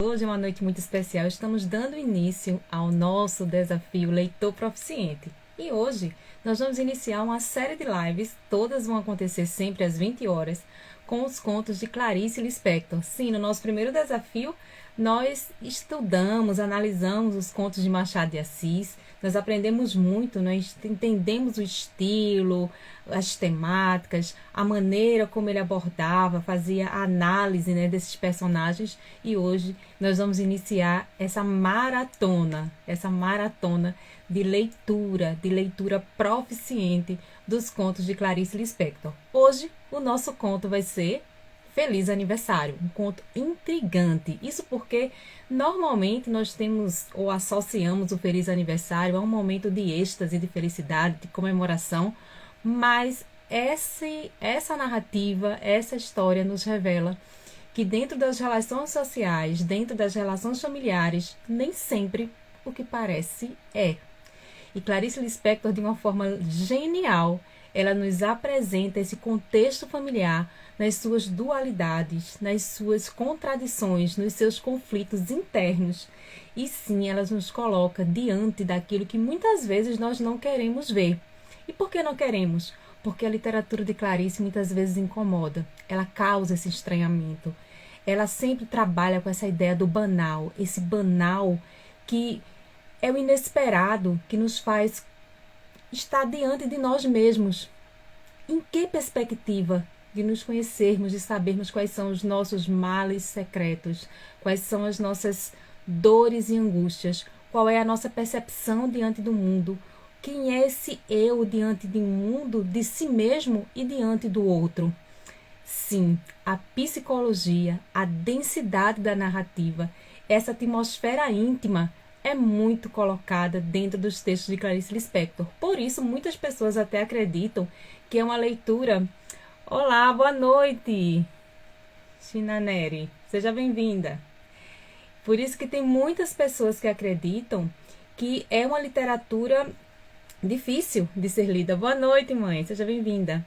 Hoje é uma noite muito especial, estamos dando início ao nosso desafio Leitor Proficiente. E hoje nós vamos iniciar uma série de lives, todas vão acontecer sempre às 20 horas, com os contos de Clarice Lispector. Sim, no nosso primeiro desafio, nós estudamos, analisamos os contos de Machado de Assis, nós aprendemos muito, nós entendemos o estilo, as temáticas, a maneira como ele abordava, fazia a análise, desses personagens. E hoje nós vamos iniciar essa maratona de leitura proficiente dos contos de Clarice Lispector. Hoje o nosso conto vai ser Feliz Aniversário, um conto intrigante. Isso porque normalmente nós temos ou associamos o Feliz Aniversário a um momento de êxtase, de felicidade, de comemoração, mas essa narrativa, essa história nos revela que dentro das relações sociais, dentro das relações familiares, nem sempre o que parece é. E Clarice Lispector, de uma forma genial, ela nos apresenta esse contexto familiar nas suas dualidades, nas suas contradições, nos seus conflitos internos. E sim, ela nos coloca diante daquilo que muitas vezes nós não queremos ver. E por que não queremos? Porque a literatura de Clarice muitas vezes incomoda, ela causa esse estranhamento. Ela sempre trabalha com essa ideia do banal, esse banal que é o inesperado, que nos faz estar diante de nós mesmos. Em que perspectiva de nos conhecermos, de sabermos quais são os nossos males secretos, quais são as nossas dores e angústias, qual é a nossa percepção diante do mundo, quem é esse eu diante de um mundo, de si mesmo e diante do outro. Sim, a psicologia, a densidade da narrativa, essa atmosfera íntima é muito colocada dentro dos textos de Clarice Lispector. Por isso, muitas pessoas até acreditam que é uma leitura... Olá, boa noite, Shinaneri, seja bem-vinda. Por isso que tem muitas pessoas que acreditam que é uma literatura difícil de ser lida. Boa noite, mãe, seja bem-vinda.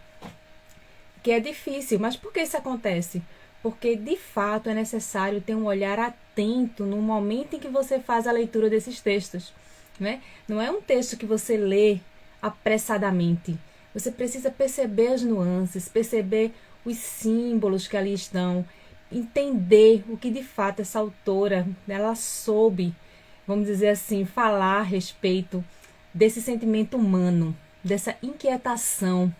Que é difícil, mas por que isso acontece? Porque, de fato, é necessário ter um olhar atento no momento em que você faz a leitura desses textos, né? Não é um texto que você lê apressadamente. Você precisa perceber as nuances, perceber os símbolos que ali estão, entender o que, de fato, essa autora, ela soube, vamos dizer assim, falar a respeito desse sentimento humano, dessa inquietação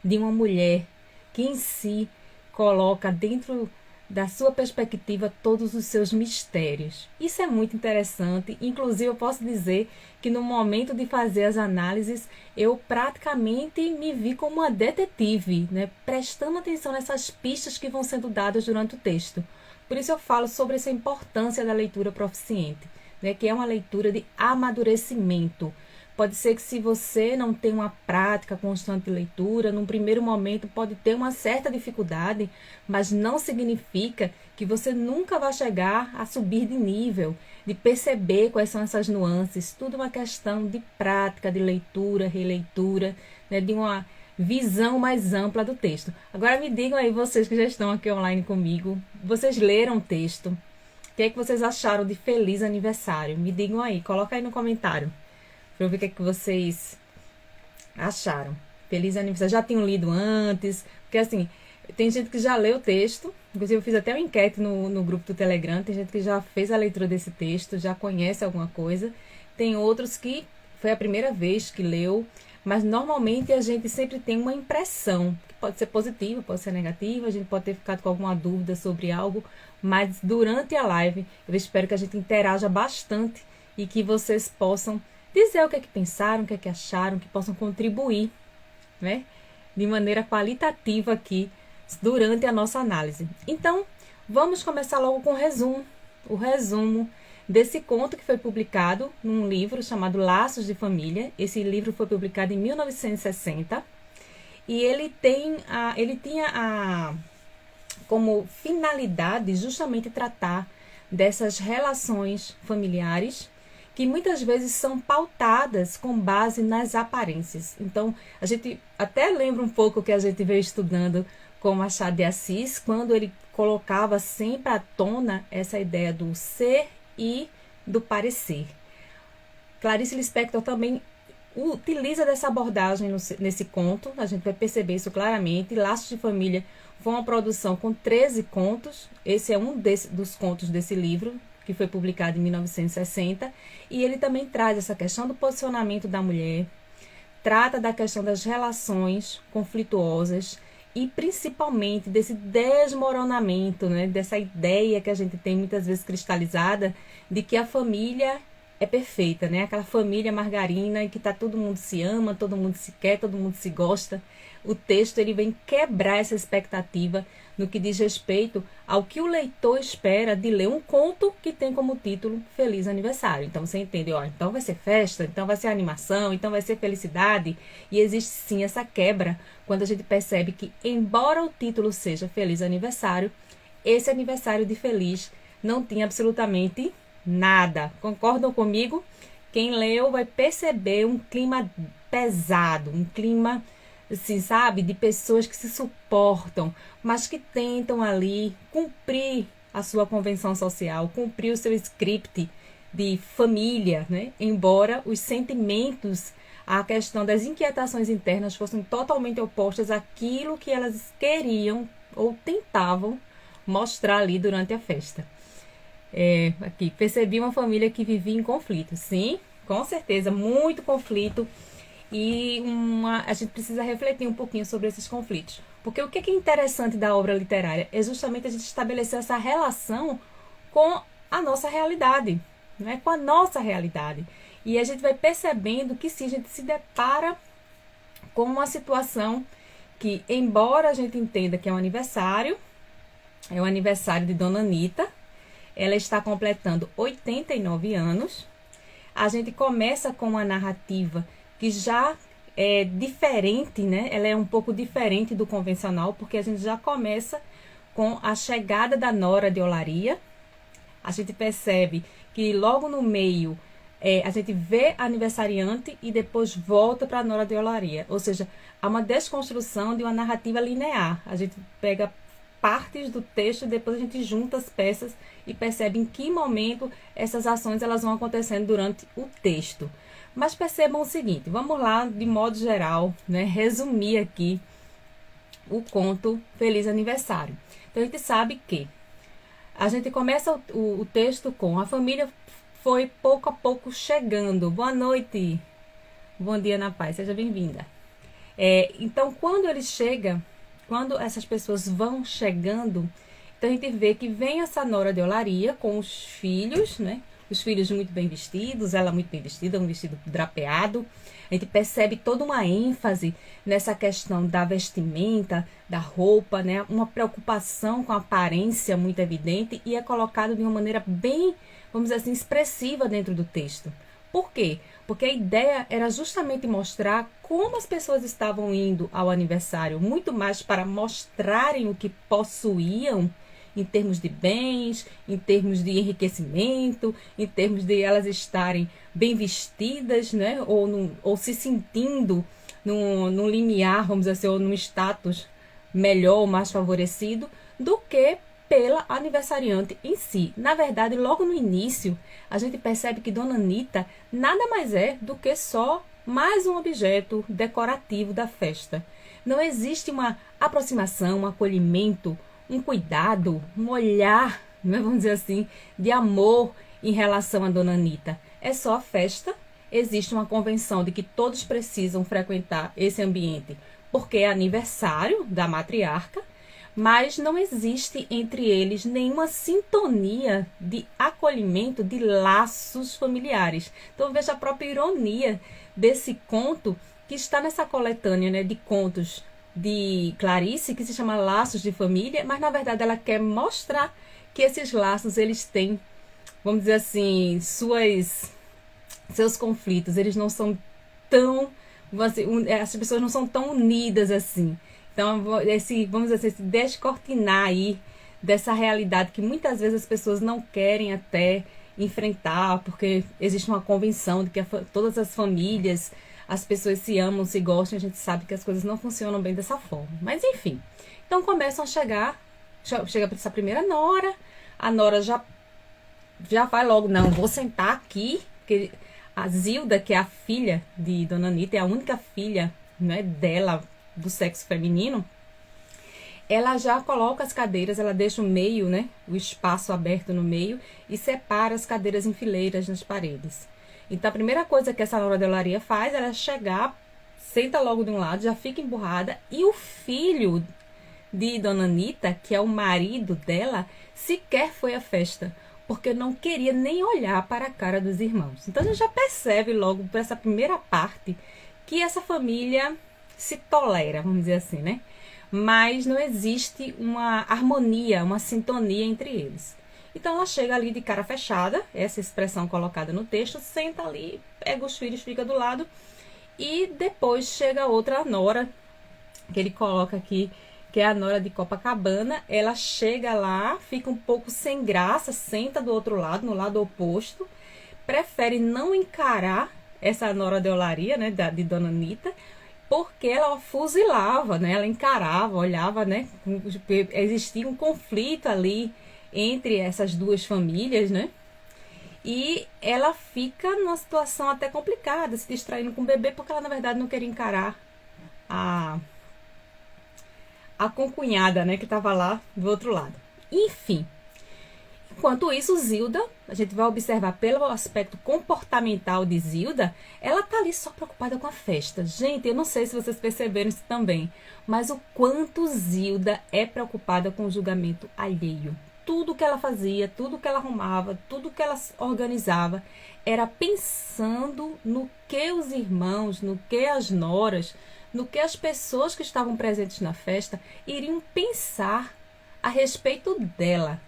de uma mulher que em si coloca dentro da sua perspectiva todos os seus mistérios. Isso é muito interessante. Inclusive, eu posso dizer que no momento de fazer as análises, eu praticamente me vi como uma detetive, prestando atenção nessas pistas que vão sendo dadas durante o texto. Por isso eu falo sobre essa importância da leitura proficiente, que é uma leitura de amadurecimento. Pode ser que, se você não tem uma prática constante de leitura, num primeiro momento pode ter uma certa dificuldade, mas não significa que você nunca vai chegar a subir de nível, de perceber quais são essas nuances. Tudo uma questão de prática, de leitura, releitura, de uma visão mais ampla do texto. Agora me digam aí, vocês que já estão aqui online comigo, vocês leram o texto? O que é que vocês acharam de Feliz Aniversário? Me digam aí, coloca aí no comentário, para eu ver o que é que vocês acharam. Feliz aniversário. Já tinham lido antes? Porque assim, tem gente que já leu o texto. Inclusive eu fiz até uma enquete no grupo do Telegram. Tem gente que já fez a leitura desse texto, já conhece alguma coisa. Tem outros que foi a primeira vez que leu. Mas normalmente a gente sempre tem uma impressão, que pode ser positiva, pode ser negativa. A gente pode ter ficado com alguma dúvida sobre algo. Mas durante a live eu espero que a gente interaja bastante e que vocês possam dizer o que é que pensaram, o que é que acharam, que possam contribuir, de maneira qualitativa aqui durante a nossa análise. Então, vamos começar logo com o resumo desse conto que foi publicado num livro chamado Laços de Família. Esse livro foi publicado em 1960 e ele tinha como finalidade justamente tratar dessas relações familiares que muitas vezes são pautadas com base nas aparências. Então, a gente até lembra um pouco que a gente veio estudando com Machado de Assis, quando ele colocava sempre à tona essa ideia do ser e do parecer. Clarice Lispector também utiliza dessa abordagem nesse conto, a gente vai perceber isso claramente. Laços de Família foi uma produção com 13 contos, esse é um dos contos desse livro, que foi publicado em 1960, e ele também traz essa questão do posicionamento da mulher, trata da questão das relações conflituosas e principalmente desse desmoronamento, né, dessa ideia que a gente tem muitas vezes cristalizada de que a família é perfeita, né? Aquela família margarina em que todo mundo se ama, todo mundo se quer, todo mundo se gosta. O texto ele vem quebrar essa expectativa no que diz respeito ao que o leitor espera de ler um conto que tem como título Feliz Aniversário. Então você entende, ó, então vai ser festa, então vai ser animação, então vai ser felicidade. E existe sim essa quebra quando a gente percebe que, embora o título seja Feliz Aniversário, esse aniversário de feliz não tinha absolutamente nada. Concordam comigo? Quem leu vai perceber um clima pesado, um clima, assim, sabe, de pessoas que se suportam, mas que tentam ali cumprir a sua convenção social, cumprir o seu script de família, né? Embora os sentimentos, a questão das inquietações internas fossem totalmente opostas àquilo que elas queriam ou tentavam mostrar ali durante a festa. Aqui, percebi uma família que vivia em conflito. Sim, com certeza, muito conflito. E a gente precisa refletir um pouquinho sobre esses conflitos. Porque o que é interessante da obra literária é justamente a gente estabelecer essa relação com a nossa realidade, né? Com a nossa realidade. E a gente vai percebendo que sim, a gente se depara com uma situação que, embora a gente entenda que é o aniversário de Dona Anita, ela está completando 89 anos. A gente começa com uma narrativa que já é diferente, né? Ela é um pouco diferente do convencional, porque a gente já começa com a chegada da nora de Olaria. A gente percebe que logo no meio a gente vê a aniversariante e depois volta para a nora de Olaria. Ou seja, há uma desconstrução de uma narrativa linear. A gente pega partes do texto, depois a gente junta as peças e percebe em que momento essas ações elas vão acontecendo durante o texto. Mas percebam o seguinte, vamos lá, de modo geral, né, resumir aqui o conto Feliz Aniversário. Então a gente sabe que a gente começa o texto com: a família foi pouco a pouco chegando. Boa noite, bom dia na paz, seja bem-vinda. Então quando essas pessoas vão chegando, então a gente vê que vem essa nora de Olaria com os filhos, né? Os filhos muito bem vestidos, ela muito bem vestida, um vestido drapeado. A gente percebe toda uma ênfase nessa questão da vestimenta, da roupa, né? Uma preocupação com a aparência muito evidente e é colocado de uma maneira bem, vamos dizer assim, expressiva dentro do texto. Por quê? Porque a ideia era justamente mostrar como as pessoas estavam indo ao aniversário, muito mais para mostrarem o que possuíam em termos de bens, em termos de enriquecimento, em termos de elas estarem bem vestidas, né? Ou se sentindo num limiar, vamos dizer assim, ou num status melhor ou mais favorecido, do que pela aniversariante em si. Na verdade, logo no início, a gente percebe que Dona Anita nada mais é do que só mais um objeto decorativo da festa. Não existe uma aproximação, um acolhimento, um cuidado, um olhar, né, vamos dizer assim, de amor em relação a Dona Anita. É só a festa, existe uma convenção de que todos precisam frequentar esse ambiente porque é aniversário da matriarca, mas não existe entre eles nenhuma sintonia de acolhimento, de laços familiares. Então veja a própria ironia desse conto que está nessa coletânea, né, de contos de Clarice, que se chama Laços de Família, mas na verdade ela quer mostrar que esses laços, eles têm, vamos dizer assim, seus conflitos, eles não são tão, as pessoas não são tão unidas assim. Então, vamos dizer assim, esse descortinar aí dessa realidade que muitas vezes as pessoas não querem até enfrentar, porque existe uma convenção de que todas as famílias, as pessoas se amam, se gostam, a gente sabe que as coisas não funcionam bem dessa forma. Mas enfim, então começam a chegar chega para essa primeira nora, a nora já vai logo, não, vou sentar aqui, porque a Zilda, que é a filha de Dona Anita, é a única filha, né, dela, do sexo feminino, ela já coloca as cadeiras, ela deixa o meio, né, o espaço aberto no meio e separa as cadeiras em fileiras nas paredes. Então, a primeira coisa que essa nora de olaria faz, ela é chegar, senta logo de um lado, já fica emburrada, e o filho de Dona Anita, que é o marido dela, sequer foi à festa, porque não queria nem olhar para a cara dos irmãos. Então, a gente já percebe logo por essa primeira parte que essa família se tolera, vamos dizer assim, né? Mas não existe uma harmonia, uma sintonia entre eles. Então, ela chega ali de cara fechada, essa expressão colocada no texto, senta ali, pega os filhos, fica do lado, e depois chega outra nora, que ele coloca aqui, que é a nora de Copacabana. Ela chega lá, fica um pouco sem graça, senta do outro lado, no lado oposto, prefere não encarar essa nora de olaria, né, de Dona Anita, porque ela fuzilava, né, ela encarava, olhava, né, existia um conflito ali entre essas duas famílias, né, e ela fica numa situação até complicada, se distraindo com o bebê, porque ela, na verdade, não queria encarar a concunhada, né, que estava lá do outro lado. Enfim, enquanto isso, Zilda, a gente vai observar pelo aspecto comportamental de Zilda, ela tá ali só preocupada com a festa. Gente, eu não sei se vocês perceberam isso também, mas o quanto Zilda é preocupada com o julgamento alheio. Tudo que ela fazia, tudo que ela arrumava, tudo que ela organizava, era pensando no que os irmãos, no que as noras, no que as pessoas que estavam presentes na festa iriam pensar a respeito dela,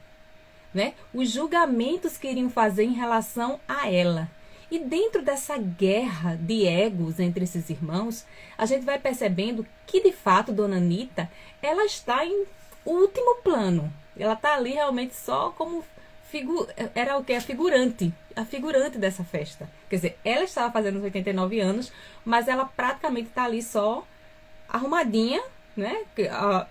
né? Os julgamentos que iriam fazer em relação a ela. E dentro dessa guerra de egos entre esses irmãos, a gente vai percebendo que, de fato, Dona Anita, ela está em último plano. Ela está ali realmente só como era o que? A figurante dessa festa. Quer dizer, ela estava fazendo os 89 anos, mas ela praticamente está ali só arrumadinha, né?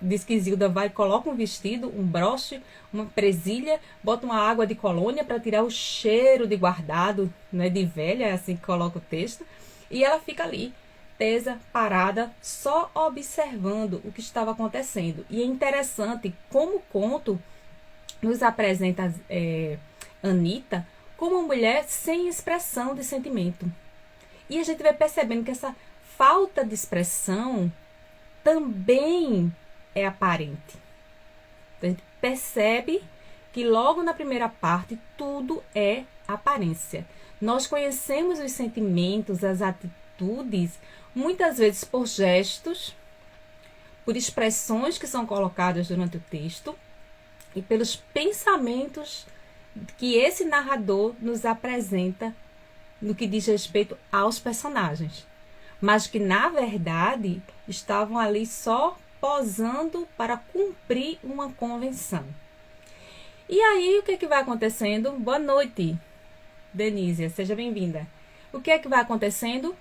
Diz que Zilda vai, coloca um vestido, um broche, uma presilha, bota uma água de colônia para tirar o cheiro de guardado, né? De velha, é assim que coloca o texto. E ela fica ali, tesa, parada, só observando o que estava acontecendo. E é interessante como o conto nos apresenta Anita como uma mulher sem expressão de sentimento. E a gente vai percebendo que essa falta de expressão também é aparente. Então, a gente percebe que logo na primeira parte tudo é aparência. Nós conhecemos os sentimentos, as atitudes, muitas vezes por gestos, por expressões que são colocadas durante o texto e pelos pensamentos que esse narrador nos apresenta no que diz respeito aos personagens, mas que na verdade estavam ali só posando para cumprir uma convenção. E aí o que é que vai acontecendo? Boa noite, Denise, seja bem-vinda. O que é que vai acontecendo?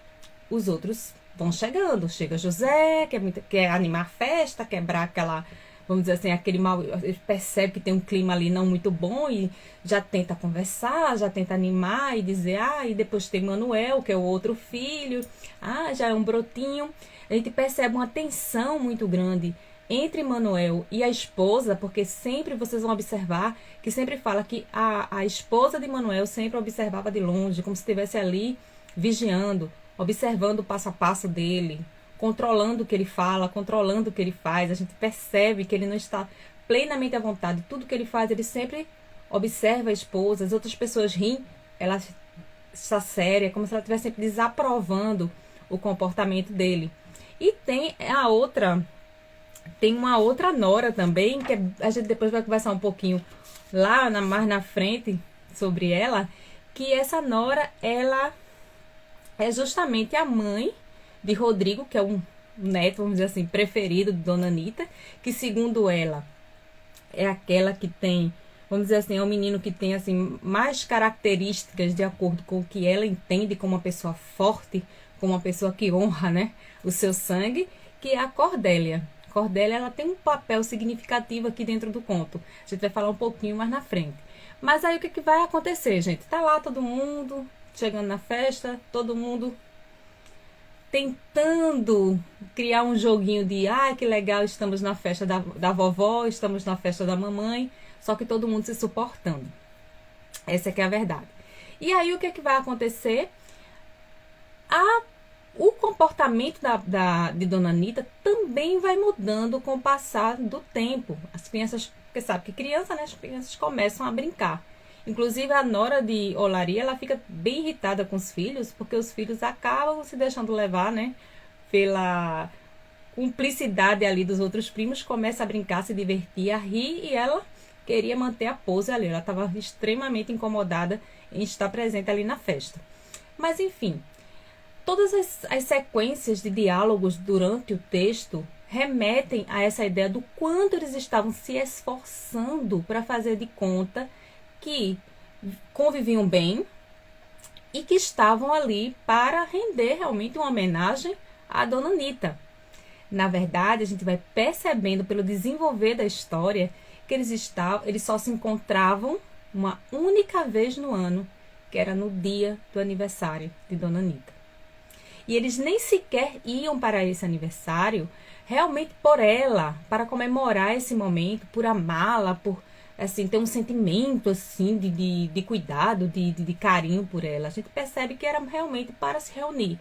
Os outros vão chegando. Chega José, quer animar a festa, quebrar aquela, vamos dizer assim, aquele mal. Ele percebe que tem um clima ali não muito bom e já tenta conversar, já tenta animar e dizer, e depois tem Manuel, que é o outro filho, já é um brotinho. A gente percebe uma tensão muito grande entre Manuel e a esposa, porque sempre vocês vão observar que sempre fala que a esposa de Manuel sempre observava de longe, como se estivesse ali vigiando, observando o passo a passo dele, controlando o que ele fala, controlando o que ele faz. A gente percebe que ele não está plenamente à vontade. Tudo que ele faz, ele sempre observa a esposa. As outras pessoas riem, ela está séria, como se ela estivesse sempre desaprovando o comportamento dele. E tem uma outra nora também, que a gente depois vai conversar um pouquinho lá mais na frente sobre ela, que essa nora, ela é justamente a mãe de Rodrigo, que é um neto, vamos dizer assim, preferido de Dona Anita, que segundo ela é aquela que tem, vamos dizer assim, é um menino que tem assim mais características de acordo com o que ela entende como uma pessoa forte, como uma pessoa que honra, né, o seu sangue, que é a Cordélia. Cordélia, ela tem um papel significativo aqui dentro do conto. A gente vai falar um pouquinho mais na frente. Mas aí o que vai acontecer, gente? Tá lá todo mundo chegando na festa, todo mundo tentando criar um joguinho de ai, que legal, estamos na festa da vovó, estamos na festa da mamãe, só que todo mundo se suportando. Essa que é a verdade. E aí o que vai acontecer? O comportamento de Dona Anita também vai mudando com o passar do tempo. As crianças, porque sabe que criança, né? As crianças começam a brincar. Inclusive a nora de Olaria, ela fica bem irritada com os filhos, porque os filhos acabam se deixando levar, né? Pela cumplicidade ali dos outros primos, começa a brincar, se divertir, a rir, e ela queria manter a pose ali. Ela estava extremamente incomodada em estar presente ali na festa. Mas enfim, todas as sequências de diálogos durante o texto remetem a essa ideia do quanto eles estavam se esforçando para fazer de conta que conviviam bem e que estavam ali para render realmente uma homenagem à Dona Anita. Na verdade, a gente vai percebendo pelo desenvolver da história que eles só se encontravam uma única vez no ano, que era no dia do aniversário de Dona Anita. E eles nem sequer iam para esse aniversário realmente por ela, para comemorar esse momento, por amá-la, por assim, ter um sentimento assim de cuidado, de carinho por ela. A gente percebe que era realmente para se reunir,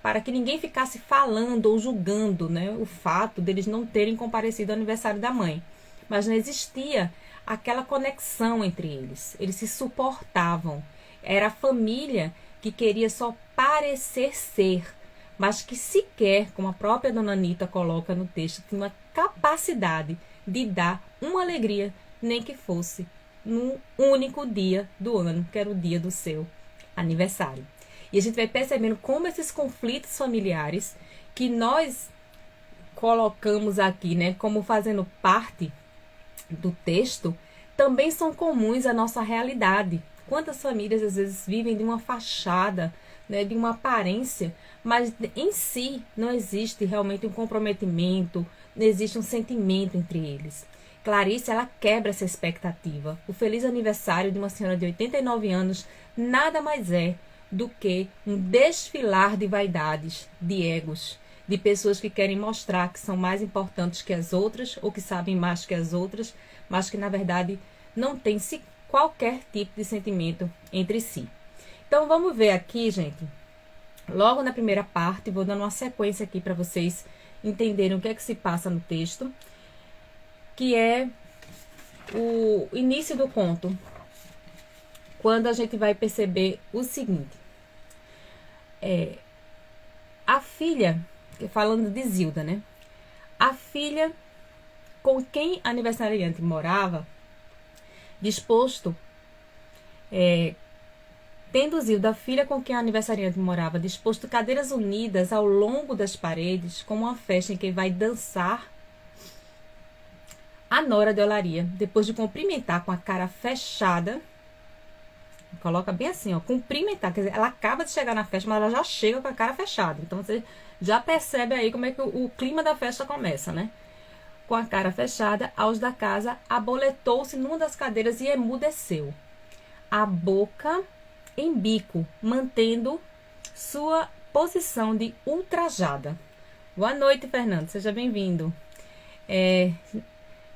para que ninguém ficasse falando ou julgando, né, o fato deles não terem comparecido ao aniversário da mãe. Mas não existia aquela conexão entre eles. Eles se suportavam. Era a família que queria só parecer ser, mas que sequer, como a própria Dona Anita coloca no texto, tinha uma capacidade de dar uma alegria, nem que fosse no único dia do ano, que era o dia do seu aniversário. E a gente vai percebendo como esses conflitos familiares que nós colocamos aqui, né, como fazendo parte do texto, também são comuns à nossa realidade. Quantas famílias às vezes vivem de uma fachada, né, de uma aparência, mas em si não existe realmente um comprometimento, não existe um sentimento entre eles. Clarice, ela quebra essa expectativa. O feliz aniversário de uma senhora de 89 anos nada mais é do que um desfilar de vaidades, de egos, de pessoas que querem mostrar que são mais importantes que as outras ou que sabem mais que as outras, mas que na verdade não tem qualquer tipo de sentimento entre si. Então vamos ver aqui, gente, logo na primeira parte, vou dando uma sequência aqui para vocês entenderem o que é que se passa no texto, que é o início do conto, quando a gente vai perceber o seguinte. A filha, falando de Zilda, né? A filha com quem a aniversariante morava, tendo Zilda, a filha com quem a aniversariante morava, disposto cadeiras unidas ao longo das paredes, como uma festa em que vai dançar, a nora de Olaria, depois de cumprimentar com a cara fechada, coloca bem assim, ó, cumprimentar, quer dizer, ela acaba de chegar na festa, mas ela já chega com a cara fechada. Então você já percebe aí como é que o clima da festa começa, né? Com a cara fechada, aos da casa, aboletou-se numa das cadeiras e emudeceu, a boca em bico, mantendo sua posição de ultrajada. Boa noite, Fernando, seja bem-vindo.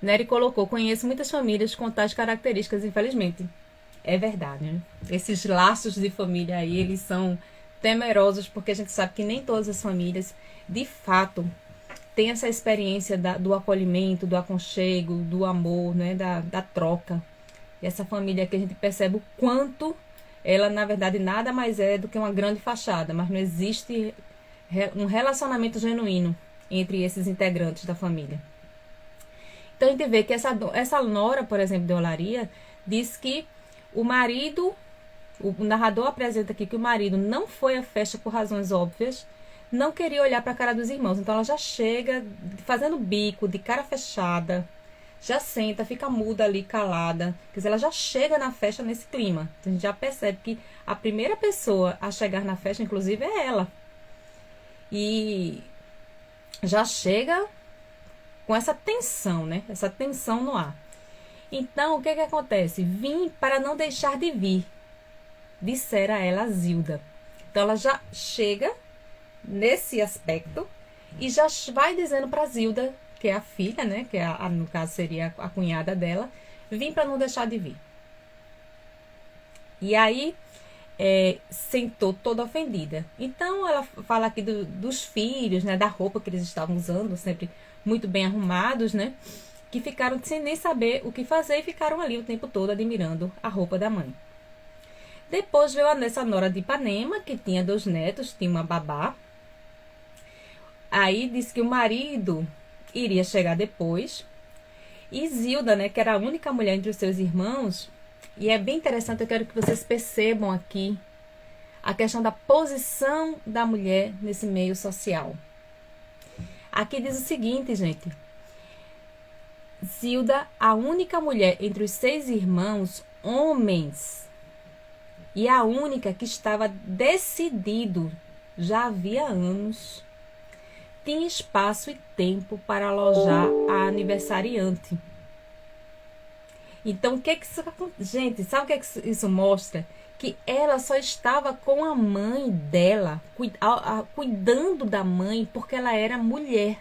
Nery colocou, conheço muitas famílias com tais características, infelizmente. É verdade, né? Esses laços de família aí, eles são temerosos, porque a gente sabe que nem todas as famílias, de fato, têm essa experiência do acolhimento, do aconchego, do amor, né? Da troca. E essa família que a gente percebe o quanto ela, na verdade, nada mais é do que uma grande fachada, mas não existe um relacionamento genuíno entre esses integrantes da família. Então, a gente vê que essa nora, por exemplo, de Olaria, diz que o marido, o narrador apresenta aqui que o marido não foi à festa por razões óbvias, não queria olhar para a cara dos irmãos. Então, ela já chega fazendo bico, de cara fechada, já senta, fica muda ali, calada. Quer dizer, ela já chega na festa nesse clima. Então, a gente já percebe que a primeira pessoa a chegar na festa, inclusive, é ela. E já chega com essa tensão, né? Essa tensão no ar. Então, o que acontece? Vim para não deixar de vir, dissera ela a Zilda. Então, ela já chega nesse aspecto e já vai dizendo para Zilda, que é a filha, né? Que no caso seria a cunhada dela, vim para não deixar de vir. E aí, sentou toda ofendida. Então, ela fala aqui dos filhos, né? Da roupa que eles estavam usando, sempre muito bem arrumados, né? Que ficaram sem nem saber o que fazer e ficaram ali o tempo todo admirando a roupa da mãe. Depois veio essa nora de Ipanema, que tinha 2 netos, tinha uma babá. Aí disse que o marido iria chegar depois. E Zilda, né, que era a única mulher entre os seus irmãos, e é bem interessante, eu quero que vocês percebam aqui a questão da posição da mulher nesse meio social. Aqui diz o seguinte, gente. Zilda, a única mulher entre os 6 irmãos, homens, e a única que estava decidido, já havia anos, tinha espaço e tempo para alojar a aniversariante. Então, o que isso... Gente, sabe o que isso mostra? Que ela só estava com a mãe dela, cuidando da mãe, porque ela era mulher.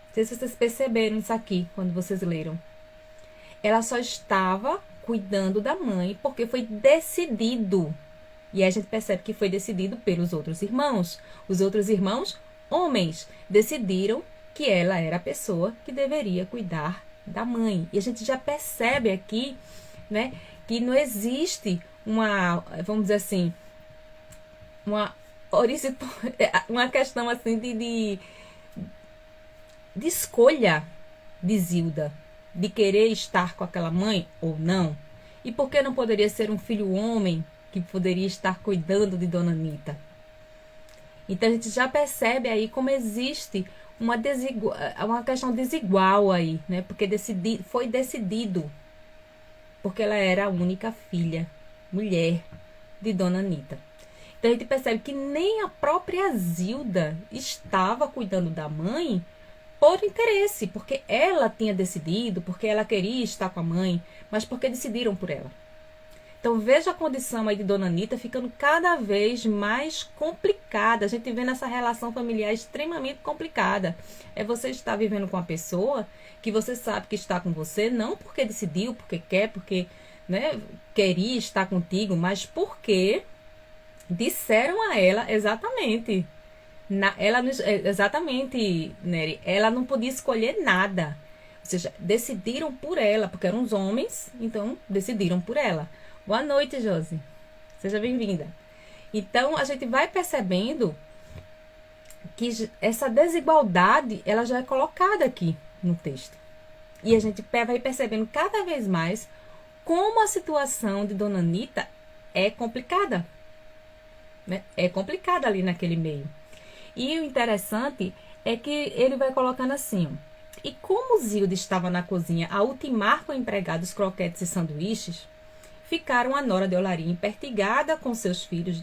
Não sei se vocês perceberam isso aqui, quando vocês leram. Ela só estava cuidando da mãe, porque foi decidido. E aí a gente percebe que foi decidido pelos outros irmãos. Os outros irmãos, homens, decidiram que ela era a pessoa que deveria cuidar da mãe. E a gente já percebe aqui, né, que não existe vamos dizer assim, uma questão assim de escolha de Zilda, de querer estar com aquela mãe ou não. E por que não poderia ser um filho homem que poderia estar cuidando de Dona Anita? Então a gente já percebe aí como existe uma questão desigual aí, né? Porque foi decidido, porque ela era a única filha, mulher de Dona Anita. Então a gente percebe que nem a própria Zilda estava cuidando da mãe por interesse, porque ela tinha decidido, porque ela queria estar com a mãe, mas porque decidiram por ela. Então veja a condição aí de Dona Anita ficando cada vez mais complicada. A gente vê nessa relação familiar extremamente complicada. É você estar vivendo com uma pessoa que você sabe que está com você, não porque decidiu, porque quer, porque, né, queria estar contigo, mas porque disseram a ela exatamente. Exatamente, Nery, ela não podia escolher nada. Ou seja, decidiram por ela, porque eram os homens, então decidiram por ela. Boa noite, Josi. Seja bem-vinda. Então, a gente vai percebendo que essa desigualdade, ela já é colocada aqui no texto. E a gente vai percebendo cada vez mais como a situação de Dona Anita é complicada. Né? É complicada ali naquele meio. E o interessante é que ele vai colocando assim, ó. E como Zilda estava na cozinha a ultimar com o empregado os croquetes e sanduíches, ficaram a nora de Eularia empertigada com seus filhos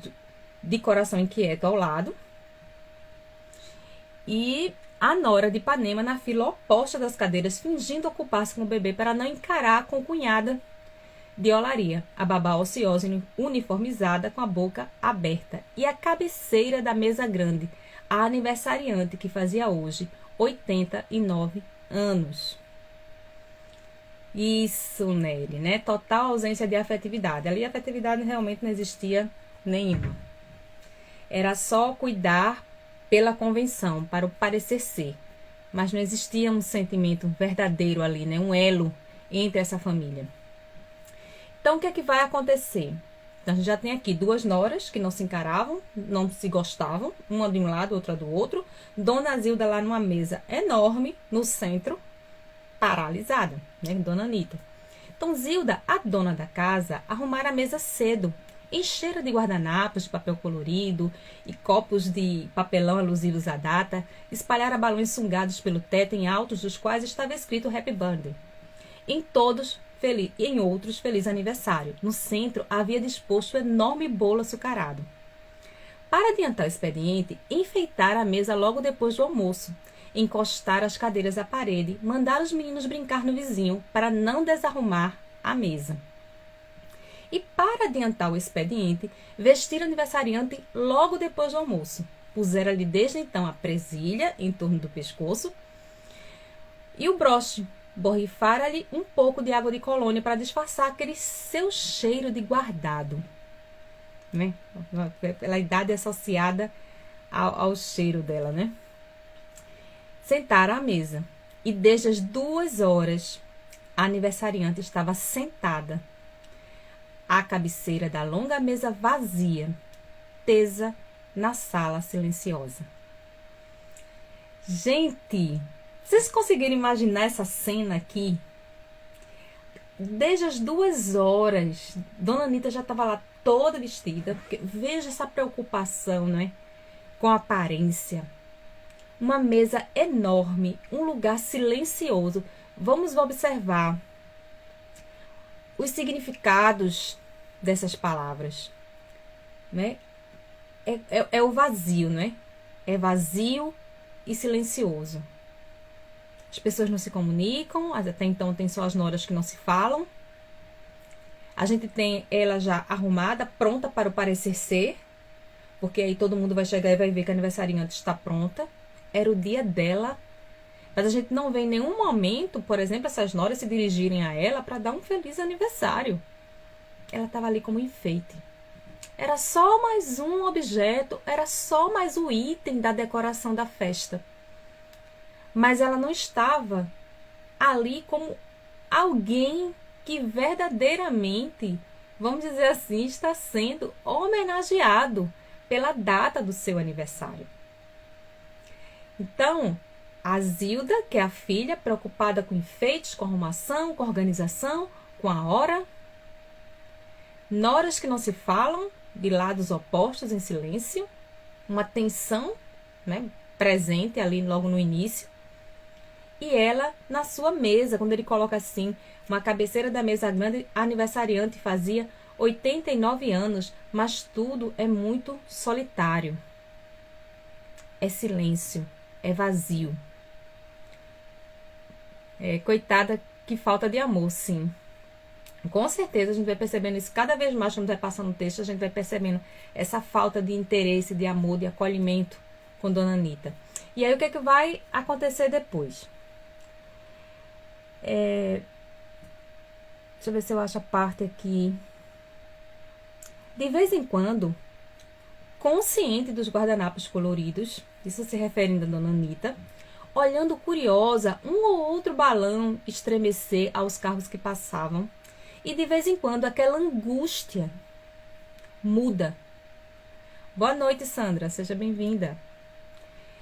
de coração inquieto ao lado, e a nora de Ipanema na fila oposta das cadeiras, fingindo ocupar-se com o bebê para não encarar com a cunhada de Eularia, a babá ociosa e uniformizada com a boca aberta, e a cabeceira da mesa grande, a aniversariante que fazia hoje 89 anos. Isso, Nery, né? Total ausência de afetividade. Ali a afetividade realmente não existia nenhuma. Era só cuidar pela convenção, para o parecer ser. Mas não existia um sentimento verdadeiro ali, né? Um elo entre essa família. Então, o que é que vai acontecer? Então, a gente já tem aqui 2 noras que não se encaravam, não se gostavam, uma de um lado, outra do outro. Dona Zilda lá numa mesa enorme, no centro, paralisada, né? Dona Anita. Então, Zilda, a dona da casa, arrumara a mesa cedo, encheram de guardanapos de papel colorido e copos de papelão alusivos à data, espalharam balões sungados pelo teto, em altos dos quais estava escrito Happy Birthday. Em todos, feliz, e em outros, feliz aniversário. No centro, havia disposto um enorme bolo açucarado. Para adiantar o expediente, enfeitaram a mesa logo depois do almoço, encostar as cadeiras à parede, mandar os meninos brincar no vizinho para não desarrumar a mesa. E para adiantar o expediente, vestir o aniversariante logo depois do almoço. Puseram-lhe desde então a presilha em torno do pescoço e o broche. Borrifara-lhe um pouco de água de colônia para disfarçar aquele seu cheiro de guardado, né? Pela idade associada ao cheiro dela, né? Sentaram à mesa e desde as 2 horas a aniversariante estava sentada à cabeceira da longa mesa vazia, tesa na sala silenciosa. Gente, vocês conseguiram imaginar essa cena aqui? Desde as 2 horas, Dona Anita já estava lá toda vestida, porque veja essa preocupação, né? Com a aparência. Uma mesa enorme, um lugar silencioso. Vamos observar os significados dessas palavras, né? É o vazio, né? É vazio e silencioso. As pessoas não se comunicam, até então tem só as noras que não se falam. A gente tem ela já arrumada, pronta para o parecer ser, porque aí todo mundo vai chegar e vai ver que a aniversariante está pronta. Era o dia dela. Mas a gente não vê em nenhum momento, por exemplo, essas noras se dirigirem a ela para dar um feliz aniversário. Ela estava ali como enfeite. Era só mais um objeto, era só mais um item da decoração da festa. Mas ela não estava ali como alguém que verdadeiramente, vamos dizer assim, está sendo homenageado pela data do seu aniversário. Então, a Zilda, que é a filha, preocupada com enfeites, com arrumação, com organização, com a hora. Noras que não se falam, de lados opostos em silêncio. Uma tensão, né, presente ali logo no início. E ela na sua mesa, quando ele coloca assim, uma cabeceira da mesa grande, a aniversariante fazia 89 anos, mas tudo é muito solitário. É silêncio, é vazio. Coitada, que falta de amor, sim. Com certeza a gente vai percebendo isso cada vez mais quando vai passando o texto, a gente vai percebendo essa falta de interesse, de amor, de acolhimento com Dona Anita. E aí o que é que vai acontecer depois? Deixa eu ver se eu acho a parte aqui. De vez em quando, consciente dos guardanapos coloridos, isso se referindo a Dona Anita, olhando curiosa um ou outro balão estremecer aos carros que passavam, e de vez em quando aquela angústia muda. Boa noite, Sandra, seja bem-vinda.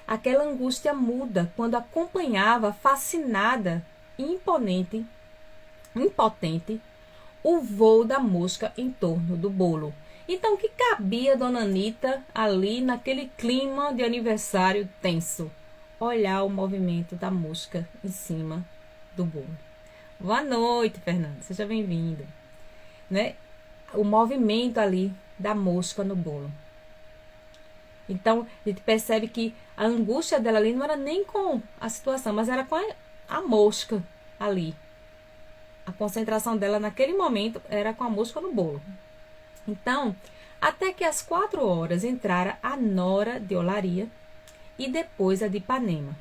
Aquela angústia muda quando acompanhava, fascinada e impotente, o voo da mosca em torno do bolo. Então, o que cabia a Dona Anita ali naquele clima de aniversário tenso? Olhar o movimento da mosca em cima do bolo. Boa noite, Fernanda, seja bem-vinda. Né? O movimento ali da mosca no bolo. Então, a gente percebe que a angústia dela ali não era nem com a situação, mas era com a mosca ali. A concentração dela naquele momento era com a mosca no bolo. Então, até que às 4 horas entrara a nora de Olaria e depois a de Ipanema.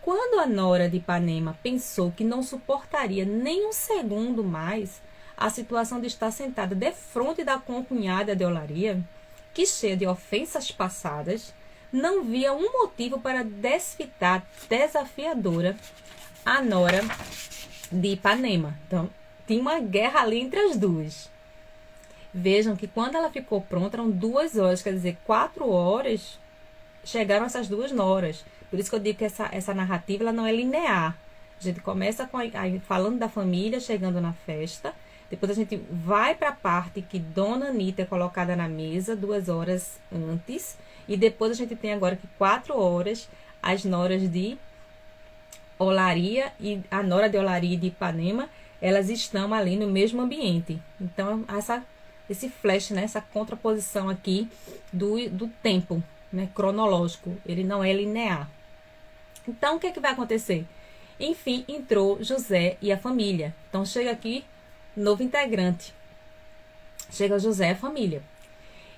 Quando a nora de Ipanema pensou que não suportaria nem um segundo mais a situação de estar sentada defronte da concunhada de Olaria, que cheia de ofensas passadas, não via um motivo para desfitar desafiadora a nora de Ipanema. Então, tinha uma guerra ali entre as duas. Vejam que quando ela ficou pronta, eram 2 horas, quer dizer, 4 horas chegaram essas duas noras. Por isso que eu digo que essa narrativa ela não é linear. A gente começa falando da família chegando na festa, depois a gente vai para a parte que Dona Anita é colocada na mesa 2 horas antes, e depois a gente tem agora que 4 horas as noras de Olaria e a nora de Olaria e de Ipanema, elas estão ali no mesmo ambiente. Então, esse flash, né, essa contraposição aqui do tempo, né, cronológico, ele não é linear. Então, o que é que vai acontecer? Enfim, entrou José e a família. Então, chega aqui, novo integrante. Chega José e a família.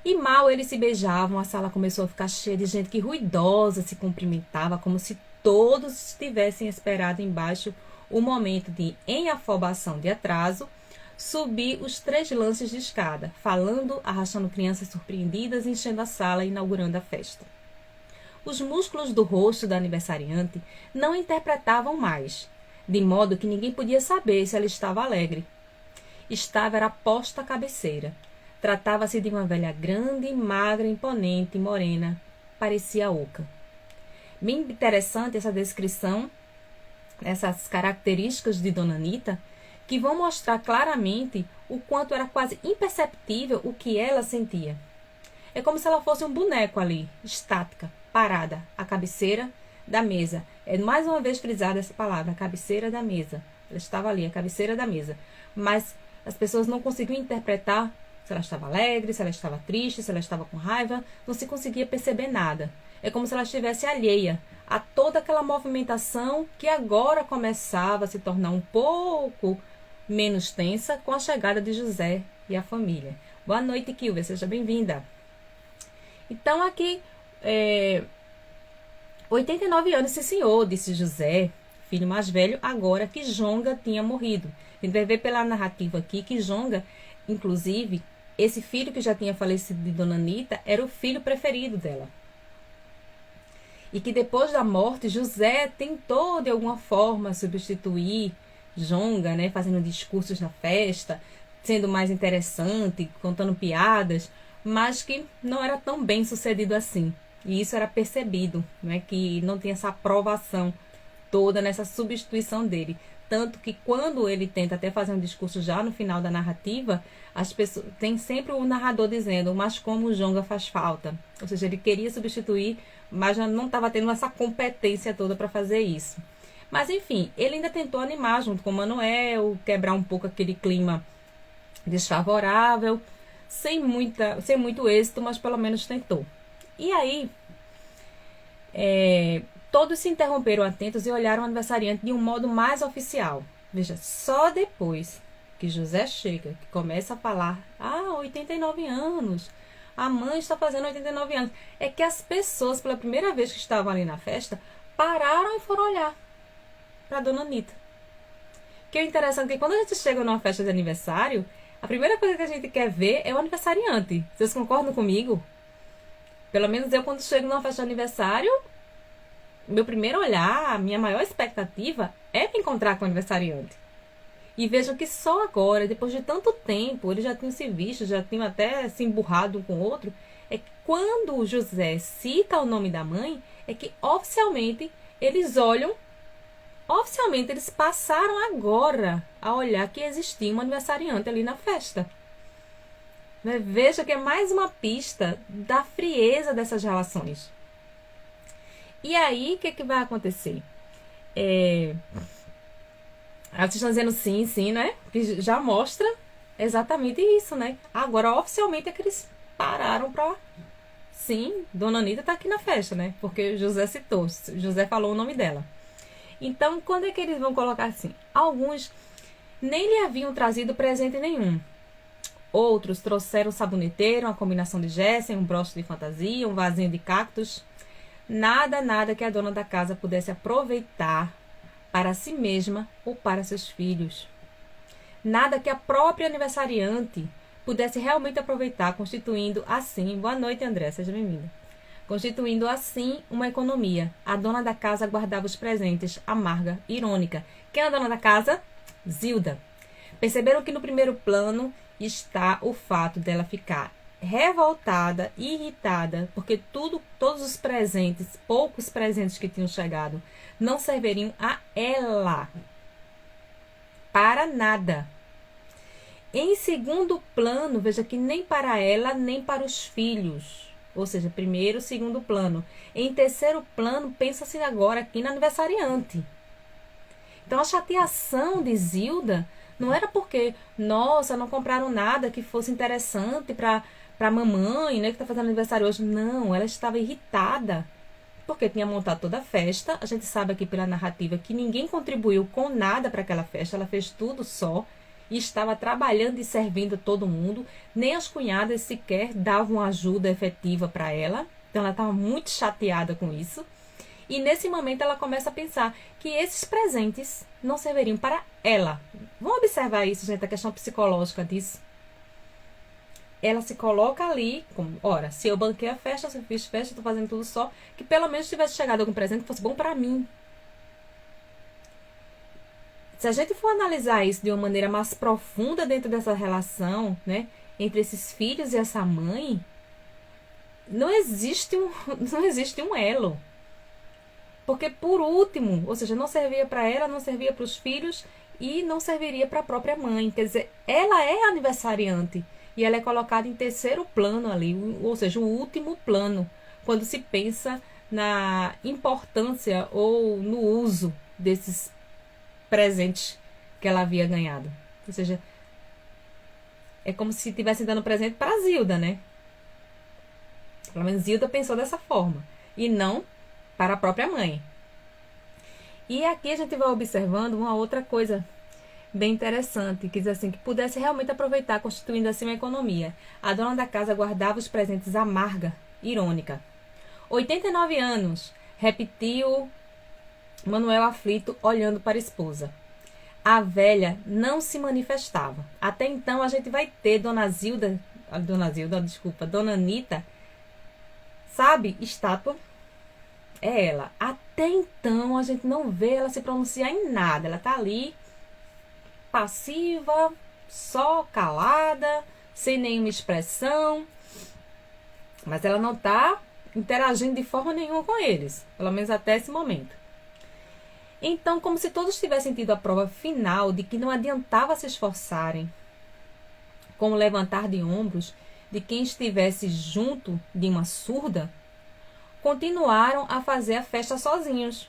E mal eles se beijavam, a sala começou a ficar cheia de gente que ruidosa se cumprimentava, como se todos tivessem esperado embaixo o momento de, em afobação de atraso, subir os 3 lances de escada, falando, arrastando crianças surpreendidas, enchendo a sala e inaugurando a festa. Os músculos do rosto da aniversariante não interpretavam mais, de modo que ninguém podia saber se ela estava alegre. Era posta à cabeceira. Tratava-se de uma velha grande, magra, imponente, morena. Parecia oca. Bem interessante essa descrição, essas características de Dona Anita, que vão mostrar claramente o quanto era quase imperceptível o que ela sentia. É como se ela fosse um boneco ali, estática, parada, à cabeceira da mesa. É mais uma vez frisada essa palavra, a cabeceira da mesa. Ela estava ali, a cabeceira da mesa. Mas as pessoas não conseguiam interpretar se ela estava alegre, se ela estava triste, se ela estava com raiva. Não se conseguia perceber nada. É como se ela estivesse alheia a toda aquela movimentação que agora começava a se tornar um pouco menos tensa com a chegada de José e a família. Boa noite, Kilvia, seja bem-vinda. Então, aqui, 89 anos, esse senhor, disse José, filho mais velho, agora que Jonga tinha morrido. A gente vai ver pela narrativa aqui que Jonga, inclusive, esse filho que já tinha falecido de Dona Anita, era o filho preferido dela. E que depois da morte, José tentou, de alguma forma, substituir Jonga, né, fazendo discursos na festa, sendo mais interessante, contando piadas, mas que não era tão bem sucedido assim. E isso era percebido, né, que não tinha essa aprovação toda nessa substituição dele. Tanto que quando ele tenta até fazer um discurso já no final da narrativa, as pessoas, tem sempre o narrador dizendo, mas como o Jonga faz falta. Ou seja, ele queria substituir, mas já não estava tendo essa competência toda para fazer isso. Mas enfim, ele ainda tentou animar junto com o Manuel, quebrar um pouco aquele clima desfavorável, sem muito êxito, mas pelo menos tentou. E aí, todos se interromperam atentos e olharam o aniversariante de um modo mais oficial. Veja, só depois que José chega, que começa a falar, 89 anos, a mãe está fazendo 89 anos, é que as pessoas, pela primeira vez que estavam ali na festa, pararam e foram olhar para Dona Anita. Que é interessante que quando a gente chega numa festa de aniversário, a primeira coisa que a gente quer ver é o aniversariante. Vocês concordam comigo? Pelo menos eu, quando chego numa festa de aniversário, meu primeiro olhar, a minha maior expectativa é me encontrar com o aniversariante. E vejam que só agora, depois de tanto tempo, eles já tinham se visto, já tinham até se emburrado um com o outro, é que quando o José cita o nome da mãe, é que oficialmente eles olham, oficialmente eles passaram agora a olhar que existia um aniversariante ali na festa. Veja que é mais uma pista da frieza dessas relações. E aí, o que vai acontecer? Vocês estão dizendo sim, sim, né? Que já mostra exatamente isso, né? Agora, oficialmente, é que eles pararam pra... Sim, Dona Anita tá aqui na festa, né? Porque José citou, José falou o nome dela. Então, quando é que eles vão colocar assim? Alguns nem lhe haviam trazido presente nenhum. Outros trouxeram um saboneteiro, uma combinação de gessen, um broche de fantasia, um vasinho de cactos. Nada que a dona da casa pudesse aproveitar para si mesma ou para seus filhos. Nada que a própria aniversariante pudesse realmente aproveitar, constituindo assim... Boa noite, André, seja bem-vinda. Constituindo assim uma economia. A dona da casa guardava os presentes, amarga, irônica. Quem é a dona da casa? Zilda. Perceberam que no primeiro plano está o fato dela ficar revoltada, irritada, porque todos os presentes, poucos presentes que tinham chegado, não serviriam a ela para nada. Em segundo plano, veja que nem para ela, nem para os filhos. Ou seja, primeiro, segundo plano. Em terceiro plano, pensa-se agora aqui na aniversariante. Então, a chateação de Zilda não era porque, nossa, não compraram nada que fosse interessante para a mamãe, né, que está fazendo aniversário hoje. Não, ela estava irritada porque tinha montado toda a festa. A gente sabe aqui pela narrativa que ninguém contribuiu com nada para aquela festa, ela fez tudo só e estava trabalhando e servindo todo mundo. Nem as cunhadas sequer davam ajuda efetiva para ela, então ela estava muito chateada com isso. E nesse momento ela começa a pensar que esses presentes não serviriam para ela. Vamos observar isso, gente, a questão psicológica disso. Ela se coloca ali, como, ora, se eu banquei a festa, se eu fiz festa, estou fazendo tudo só, que pelo menos tivesse chegado algum presente que fosse bom para mim. Se a gente for analisar isso de uma maneira mais profunda dentro dessa relação, né, entre esses filhos e essa mãe, não existe um elo. Porque por último, ou seja, não servia para ela, não servia para os filhos e não serviria para a própria mãe. Quer dizer, ela é aniversariante. E ela é colocada em terceiro plano ali, ou seja, o último plano, quando se pensa na importância ou no uso desses presentes que ela havia ganhado. Ou seja, é como se estivesse dando presente para a Zilda, né? Pelo menos Zilda pensou dessa forma, e não para a própria mãe. E aqui a gente vai observando uma outra coisa bem interessante, que diz assim, que pudesse realmente aproveitar, constituindo assim uma economia. A dona da casa guardava os presentes amarga, irônica. 89 anos, repetiu Manuel aflito, olhando para a esposa. A velha não se manifestava. Até então a gente vai ter Dona Anita, sabe, estátua, é ela. Até então a gente não vê ela se pronunciar em nada, ela tá ali, passiva, só calada, sem nenhuma expressão, mas ela não está interagindo de forma nenhuma com eles, pelo menos até esse momento. Então, como se todos tivessem tido a prova final de que não adiantava se esforçarem, como levantar de ombros de quem estivesse junto de uma surda, continuaram a fazer a festa sozinhos,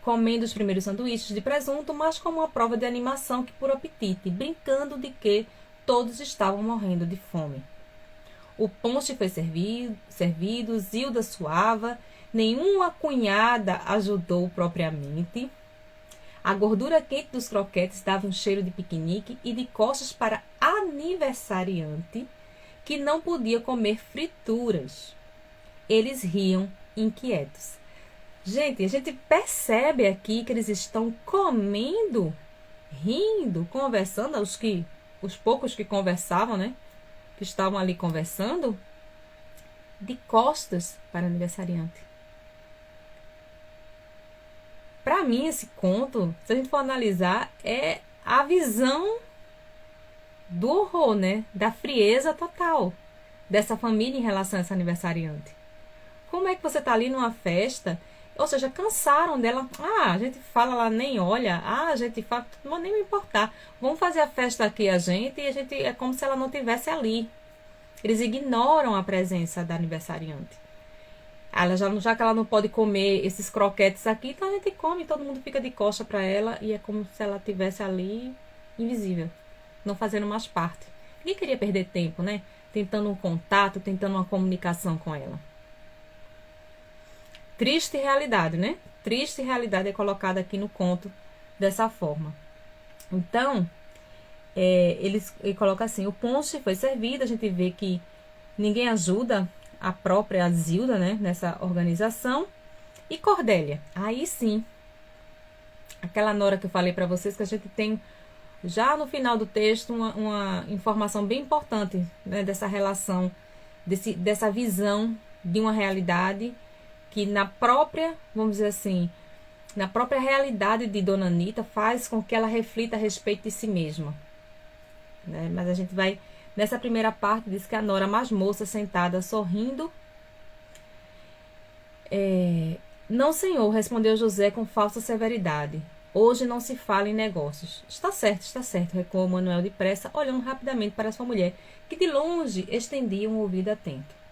comendo os primeiros sanduíches de presunto, mas como uma prova de animação que por apetite, brincando de que todos estavam morrendo de fome. O ponche foi servido, Zilda suava, nenhuma cunhada ajudou propriamente. A gordura quente dos croquetes dava um cheiro de piquenique e de costas para aniversariante, que não podia comer frituras. Eles riam inquietos. Gente, a gente percebe aqui que eles estão comendo, rindo, conversando, os poucos que conversavam, né? Que estavam ali conversando, de costas para o aniversariante. Para mim, esse conto, se a gente for analisar, é a visão do horror, né? Da frieza total dessa família em relação a essa aniversariante. Como é que você tá ali numa festa, ou seja, cansaram dela. A gente fala, ela nem olha. A gente fala, não vai nem me importar. Vamos fazer a festa aqui a gente, e a gente é como se ela não estivesse ali. Eles ignoram a presença da aniversariante. Ela já que ela não pode comer esses croquetes aqui, então a gente come, todo mundo fica de costa para ela e é como se ela estivesse ali invisível, não fazendo mais parte. Ninguém queria perder tempo, né? Tentando um contato, tentando uma comunicação com ela. Triste realidade, né? Triste realidade é colocada aqui no conto dessa forma. Então, ele coloca assim, o ponche foi servido, a gente vê que ninguém ajuda a própria Zilda, né, nessa organização. E Cordélia, aí sim, aquela nora que eu falei para vocês, que a gente tem já no final do texto uma informação bem importante, né, dessa relação, dessa visão de uma realidade que na própria, vamos dizer assim, na própria realidade de Dona Anita faz com que ela reflita a respeito de si mesma. Né? Mas a gente vai, nessa primeira parte, diz que a nora mais moça sentada sorrindo. Não, senhor, respondeu José com falsa severidade. Hoje não se fala em negócios. Está certo, recuou Manuel depressa, olhando rapidamente para sua mulher, que de longe estendia um ouvido atento.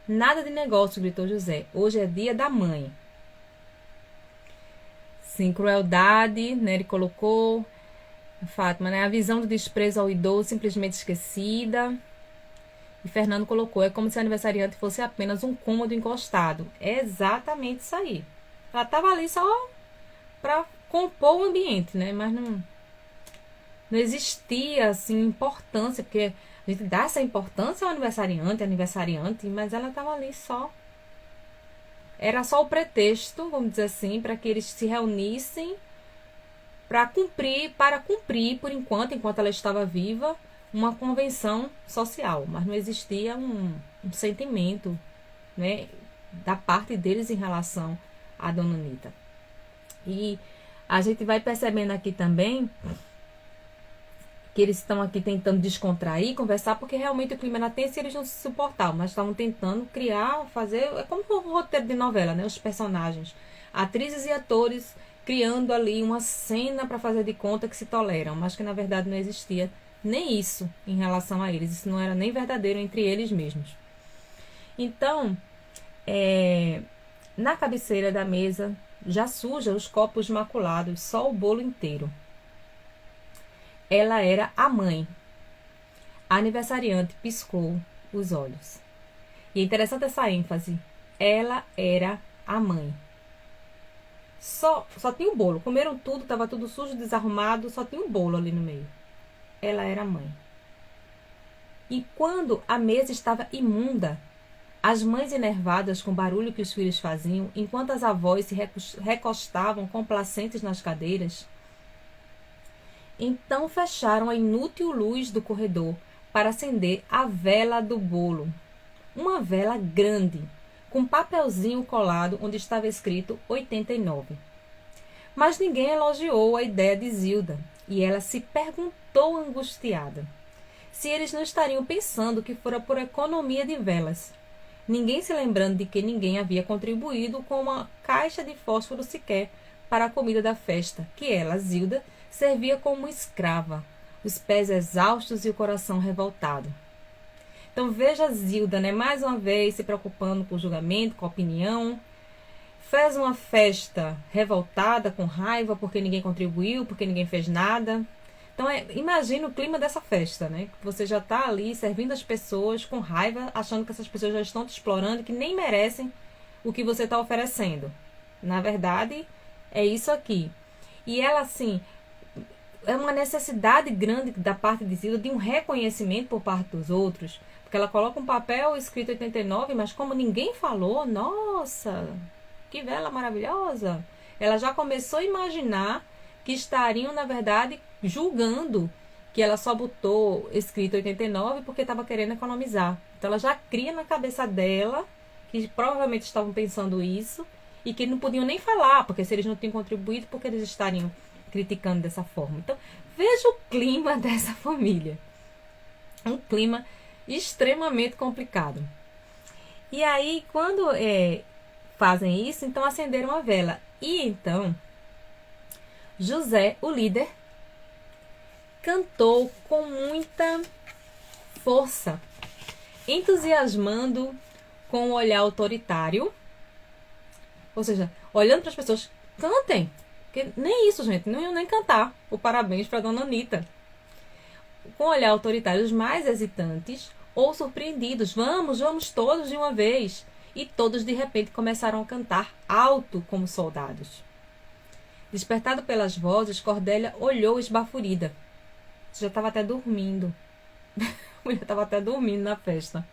Nada de negócio, gritou José. Hoje é dia da mãe. Sim, crueldade, né, ele colocou, Fátima, né, a visão do desprezo ao idoso simplesmente esquecida. E Fernando colocou, é como se o aniversariante fosse apenas um cômodo encostado. É exatamente isso aí. Ela estava ali só para compor o ambiente, né? Mas não existia, assim, importância, porque a gente dá essa importância ao aniversariante, mas ela estava ali só. Era só o pretexto, vamos dizer assim, para que eles se reunissem para cumprir, por enquanto ela estava viva, uma convenção social. Mas não existia um sentimento, né, da parte deles em relação à Dona Anita. E a gente vai percebendo aqui também que eles estão aqui tentando descontrair, conversar, porque realmente o clima era tenso e eles não se suportavam, mas estavam tentando criar, fazer, é como um roteiro de novela, né? Os personagens, atrizes e atores criando ali uma cena para fazer de conta que se toleram, mas que na verdade não existia nem isso em relação a eles, isso não era nem verdadeiro entre eles mesmos. Então, na cabeceira da mesa, já suja, os copos maculados, só o bolo inteiro. Ela era a mãe. A aniversariante piscou os olhos. E é interessante essa ênfase. Ela era a mãe. Só tinha o bolo. Comeram tudo, estava tudo sujo, desarrumado, só tinha o bolo ali no meio. Ela era a mãe. E quando a mesa estava imunda, as mães enervadas com o barulho que os filhos faziam, enquanto as avós se recostavam complacentes nas cadeiras, então fecharam a inútil luz do corredor para acender a vela do bolo. Uma vela grande, com um papelzinho colado onde estava escrito 89. Mas ninguém elogiou a ideia de Zilda, e ela se perguntou angustiada se eles não estariam pensando que fora por economia de velas. Ninguém se lembrando de que ninguém havia contribuído com uma caixa de fósforo sequer para a comida da festa, que ela, Zilda, servia como escrava, os pés exaustos e o coração revoltado. Então veja Zilda, né, mais uma vez se preocupando com o julgamento, com a opinião. Fez uma festa revoltada, com raiva, porque ninguém contribuiu, porque ninguém fez nada. Então imagina o clima dessa festa, né? Você já está ali servindo as pessoas com raiva, achando que essas pessoas já estão te explorando, que nem merecem o que você está oferecendo. Na verdade, é isso aqui. E ela, assim, é uma necessidade grande da parte de Zilda de um reconhecimento por parte dos outros. Porque ela coloca um papel escrito 89, mas como ninguém falou, nossa, que vela maravilhosa. Ela já começou a imaginar que estariam, na verdade, julgando que ela só botou escrito 89 porque estava querendo economizar. Então ela já cria na cabeça dela que provavelmente estavam pensando isso e que não podiam nem falar, porque se eles não tinham contribuído, porque eles estariam criticando dessa forma. Então veja o clima dessa família. Um clima extremamente complicado. E aí, quando fazem isso, então acenderam a vela. E então, José, o líder, cantou com muita força, entusiasmando com um olhar autoritário. Ou seja, olhando para as pessoas, cantem. Porque nem isso, gente, não iam nem cantar o parabéns para Dona Anita. Com um olhar autoritário, os mais hesitantes ou surpreendidos, vamos todos de uma vez. E todos de repente começaram a cantar alto como soldados. Despertado pelas vozes, Cordélia olhou esbaforida. Já estava até dormindo. A mulher estava até dormindo na festa.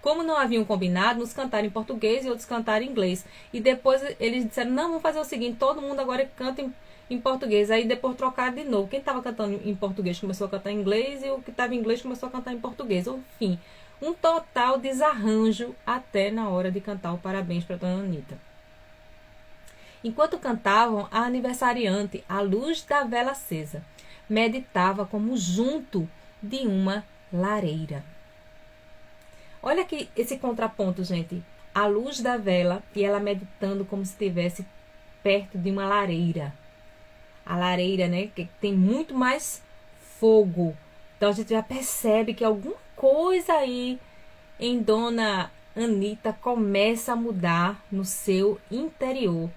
Como não haviam combinado, uns cantaram em português e outros cantaram em inglês. E depois eles disseram, não, vamos fazer o seguinte, todo mundo agora canta em português. Aí depois trocaram de novo. Quem estava cantando em português começou a cantar em inglês e o que estava em inglês começou a cantar em português. Enfim, um total desarranjo até na hora de cantar o parabéns para Dona Anita. Enquanto cantavam, a aniversariante, à luz da vela acesa, meditava como junto de uma lareira. Olha aqui esse contraponto, gente. A luz da vela e ela meditando como se estivesse perto de uma lareira. A lareira, né, que tem muito mais fogo. Então a gente já percebe que alguma coisa aí em Dona Anita começa a mudar no seu interior.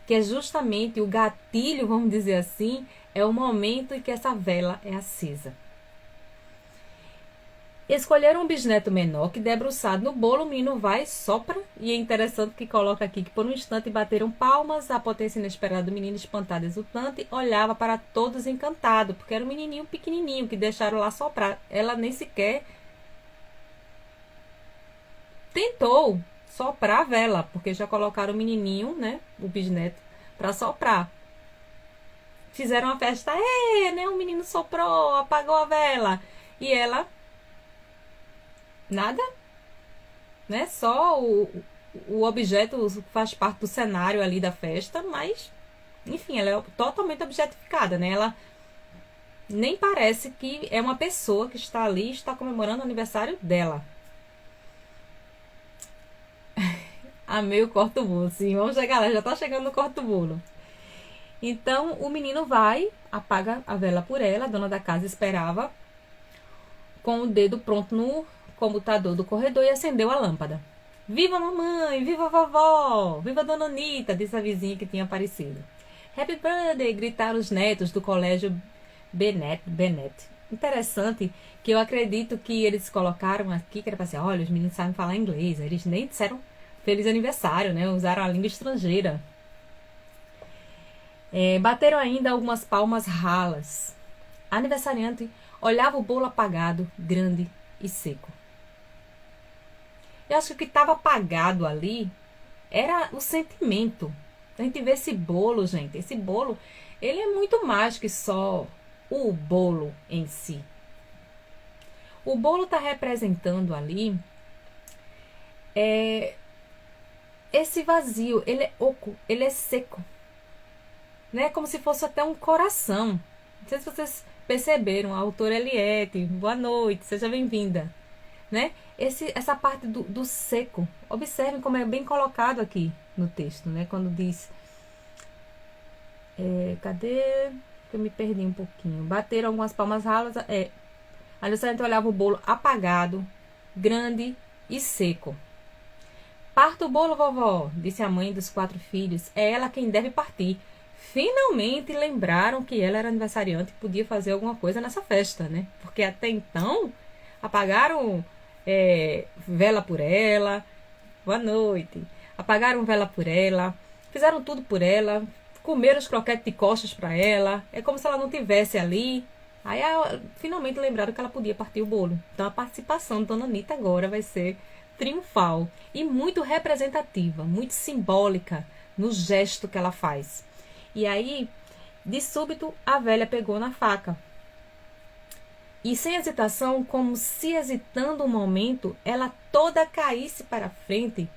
Que é justamente o gatilho, vamos dizer assim, é o momento em que essa vela é acesa. Escolheram um bisneto menor que, debruçado no bolo, o menino vai e sopra. E é interessante que coloca aqui que por um instante bateram palmas, a potência inesperada do menino espantado e exultante olhava para todos encantado, porque era um menininho pequenininho que deixaram lá soprar. Ela nem sequer tentou soprar a vela, porque já colocaram o menininho, né, o bisneto, para soprar. Fizeram uma festa, né, o menino soprou, apagou a vela. E ela, nada, né, só o objeto faz parte do cenário ali da festa, mas, enfim, ela é totalmente objetificada, né, ela nem parece que é uma pessoa que está ali, está comemorando o aniversário dela. Amei o corta-bolo, sim, vamos chegar lá, já tá chegando no corta-bolo. Então, o menino vai, apaga a vela por ela, a dona da casa esperava, com o dedo pronto no computador do corredor e acendeu a lâmpada. Viva a mamãe, viva a vovó, viva a dona Anitta, disse a vizinha que tinha aparecido. Happy birthday, gritaram os netos do colégio Bennett. Interessante que eu acredito que eles colocaram aqui, que era para ser, olha, os meninos sabem falar inglês, eles nem disseram feliz aniversário, né? Usaram a língua estrangeira. Bateram ainda algumas palmas ralas. A aniversariante olhava o bolo apagado, grande e seco. Eu acho que o que estava apagado ali era o sentimento. A gente vê esse bolo, gente. Esse bolo, ele é muito mais que só o bolo em si. O bolo está representando ali esse vazio. Ele é oco, ele é seco. Né? Como se fosse até um coração. Não sei se vocês perceberam. A autora Eliette, boa noite, seja bem-vinda. Né? Essa parte do seco, observem como é bem colocado aqui no texto, né? Quando diz, cadê? Eu me perdi um pouquinho. Bateram algumas palmas ralas. A Alessandra olhava o bolo apagado, grande e seco. Parta o bolo, vovó, disse a mãe dos 4 filhos. É ela quem deve partir. Finalmente lembraram que ela era aniversariante e podia fazer alguma coisa nessa festa, né? Porque até então apagaram vela por ela. Boa noite. Apagaram vela por ela. Fizeram tudo por ela. Comeram os croquetes de costas para ela. É como se ela não tivesse ali. Aí finalmente lembraram que ela podia partir o bolo. Então a participação da Dona Anitta agora vai ser triunfal e muito representativa, muito simbólica no gesto que ela faz. E aí, de súbito, a velha pegou na faca. E sem hesitação, como se hesitando um momento, ela toda caísse para frente,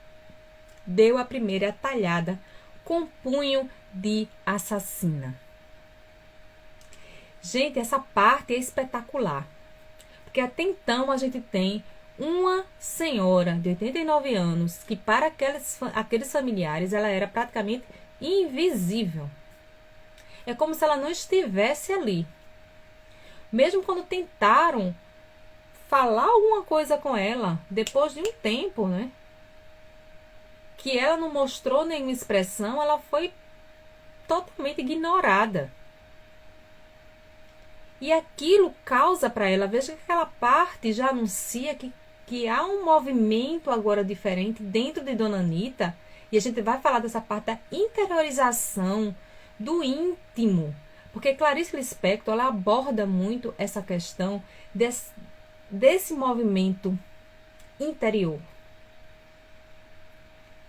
deu a primeira talhada com punho de assassina. Gente, essa parte é espetacular. Porque até então a gente tem uma senhora de 89 anos que para aqueles familiares ela era praticamente invisível. É como se ela não estivesse ali. Mesmo quando tentaram falar alguma coisa com ela, depois de um tempo, né? Que ela não mostrou nenhuma expressão, ela foi totalmente ignorada. E aquilo causa para ela, veja que aquela parte já anuncia que há um movimento agora diferente dentro de Dona Anitta. E a gente vai falar dessa parte da interiorização, do íntimo. Porque Clarice Lispector, ela aborda muito essa questão desse movimento interior.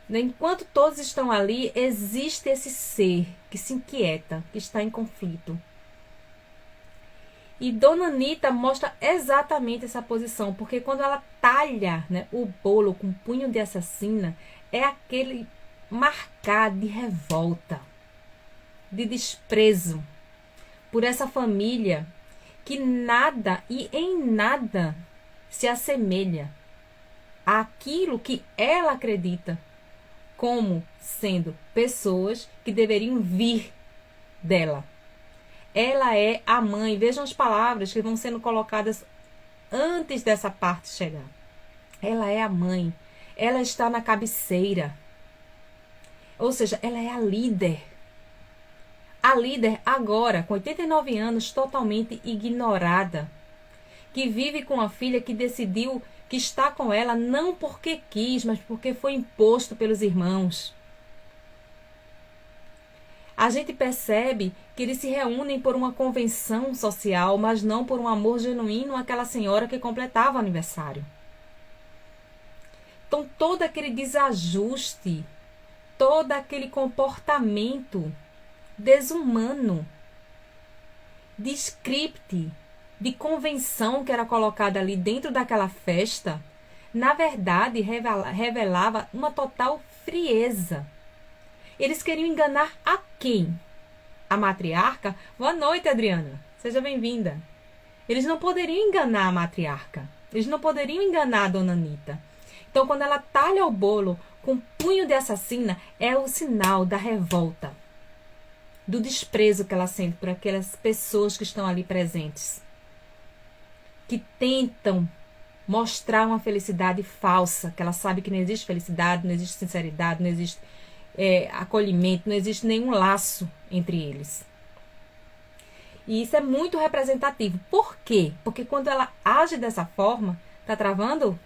Enquanto todos estão ali, existe esse ser que se inquieta, que está em conflito. E Dona Anitta mostra exatamente essa posição, porque quando ela talha, né, o bolo com punho de assassina, é aquele marcar de revolta, de desprezo por essa família que nada e em nada se assemelha àquilo que ela acredita como sendo pessoas que deveriam vir dela. Ela é a mãe. Vejam as palavras que vão sendo colocadas antes dessa parte chegar. Ela é a mãe. Ela está na cabeceira. Ou seja, ela é a líder. A líder agora, com 89 anos, totalmente ignorada. que vive com a filha que decidiu que está com ela não porque quis, mas porque foi imposto pelos irmãos. A gente percebe que eles se reúnem por uma convenção social, mas não por um amor genuíno àquela senhora que completava o aniversário. Então, todo aquele desajuste, todo aquele comportamento desumano, de script, de convenção que era colocada ali dentro daquela festa, na verdade revelava uma total frieza. Eles queriam enganar a quem? A matriarca? Boa noite, Adriana. Seja bem-vinda. Eles não poderiam enganar a matriarca. Eles não poderiam enganar a dona Anita. Então, quando ela talha o bolo com punho de assassina, é o sinal da revolta, do desprezo que ela sente por aquelas pessoas que estão ali presentes, que tentam mostrar uma felicidade falsa, que ela sabe que não existe felicidade, não existe sinceridade, não existe acolhimento, não existe nenhum laço entre eles. E isso é muito representativo. Por quê? Porque quando ela age dessa forma, tá travando?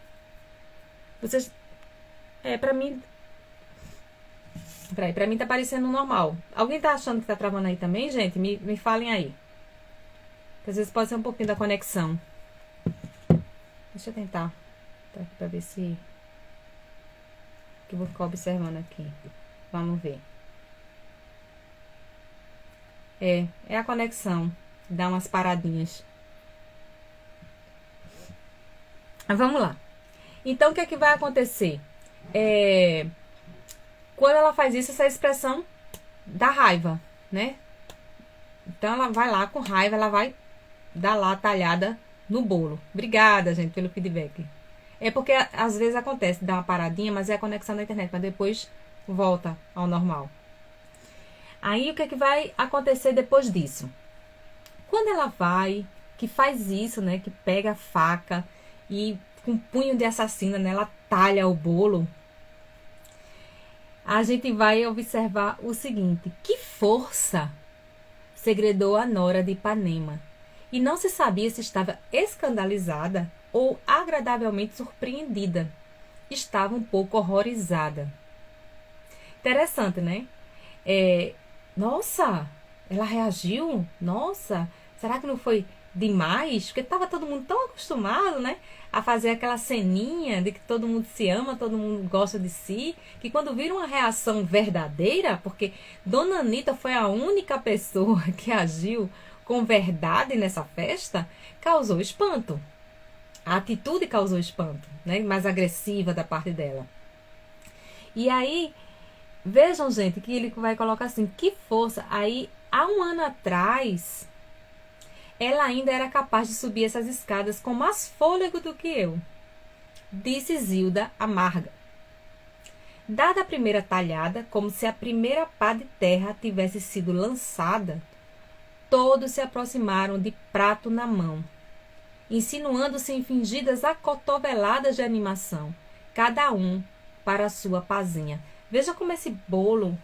Vocês, pra mim tá parecendo normal. Alguém tá achando que tá travando aí também, gente? Me falem aí. Porque às vezes pode ser um pouquinho da conexão. Deixa eu tentar. Tá aqui pra ver se... que eu vou ficar observando aqui. Vamos ver. É a conexão. Dá umas paradinhas. Mas vamos lá. Então, o que é que vai acontecer? Quando ela faz isso, essa expressão da raiva, né? Então, ela vai lá com raiva, ela vai dar lá a talhada no bolo. Obrigada, gente, pelo feedback. É porque às vezes acontece, dá uma paradinha, mas é a conexão da internet, mas depois volta ao normal. Aí, o que é que vai acontecer depois disso? Quando ela vai, que faz isso, né? Que pega a faca e com punho de assassina, né? Ela talha o bolo. A gente vai observar o seguinte: que força! Segredou a nora de Ipanema. E não se sabia se estava escandalizada ou agradavelmente surpreendida. Estava um pouco horrorizada. Interessante, né? Nossa, ela reagiu? Nossa, será que não foi demais? Porque estava todo mundo tão acostumado, né? A fazer aquela ceninha de que todo mundo se ama, todo mundo gosta de si, que quando vira uma reação verdadeira, porque Dona Anita foi a única pessoa que agiu com verdade nessa festa, causou espanto. A atitude causou espanto, né? Mais agressiva da parte dela. E aí, vejam, gente, que ele vai colocar assim, que força. Aí, há um ano atrás, ela ainda era capaz de subir essas escadas com mais fôlego do que eu, disse Zilda amarga. Dada a primeira talhada, como se a primeira pá de terra tivesse sido lançada, todos se aproximaram de prato na mão, insinuando-se em fingidas acotoveladas de animação, cada um para a sua pazinha. Veja como esse bolo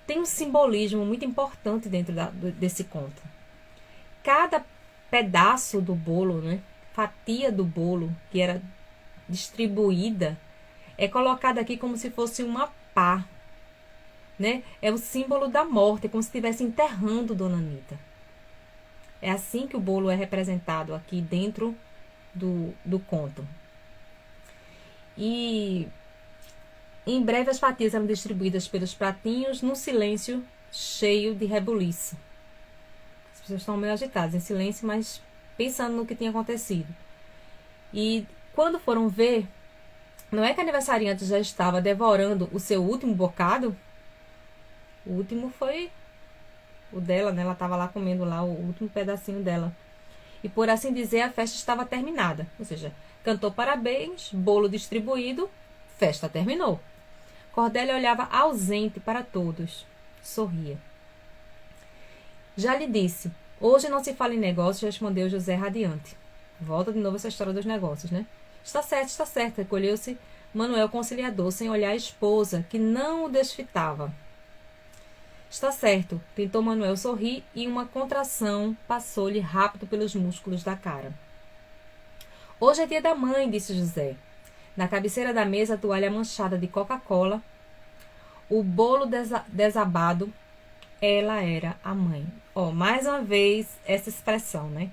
tem um simbolismo muito importante dentro desse conto. Cada pedaço do bolo, né, fatia do bolo que era distribuída, é colocada aqui como se fosse uma pá, né? É o símbolo da morte, é como se estivesse enterrando Dona Anita. É assim que o bolo é representado aqui dentro do conto. E em breve as fatias eram distribuídas pelos pratinhos num silêncio cheio de rebuliço. As pessoas estão meio agitadas, em silêncio, mas pensando no que tinha acontecido. E quando foram ver, não é que a aniversariante já estava devorando o seu último bocado? O último foi o dela, né? Ela estava lá comendo lá o último pedacinho dela. E por assim dizer, a festa estava terminada. Ou seja, cantou parabéns, bolo distribuído, festa terminou. Cordélia olhava ausente para todos. Sorria. Já lhe disse, hoje não se fala em negócios, respondeu José radiante. Volta de novo essa história dos negócios, né? Está certo, recolheu-se Manuel conciliador, sem olhar a esposa, que não o desfitava. Está certo, tentou Manuel sorrir e uma contração passou-lhe rápido pelos músculos da cara. Hoje é dia da mãe, disse José. Na cabeceira da mesa, a toalha manchada de Coca-Cola, o bolo desabado, ela era a mãe. Mais uma vez essa expressão, né?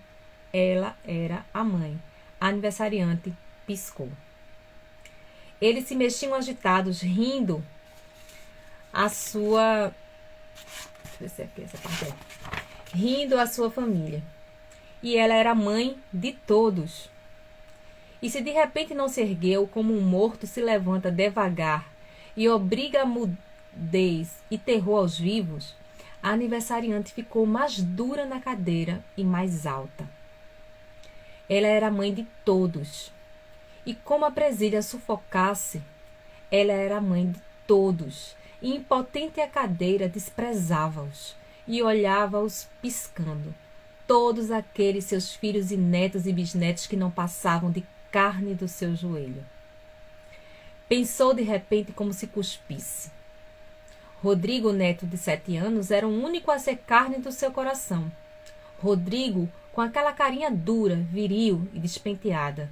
Ela era a mãe. A aniversariante piscou. Eles se mexiam agitados, rindo a sua... Deixa eu ver aqui essa parte aí. Rindo a sua família. E ela era mãe de todos. E se de repente não se ergueu, como um morto se levanta devagar e obriga a mudez e terror aos vivos, a aniversariante ficou mais dura na cadeira e mais alta. Ela era mãe de todos. E como a presilha sufocasse, ela era mãe de todos. E impotente a cadeira desprezava-os e olhava-os piscando. Todos aqueles seus filhos e netos e bisnetos que não passavam de carne do seu joelho. Pensou de repente como se cuspisse. Rodrigo, neto de 7 anos, era o único a ser carne do seu coração. Rodrigo, com aquela carinha dura, viril e despenteada.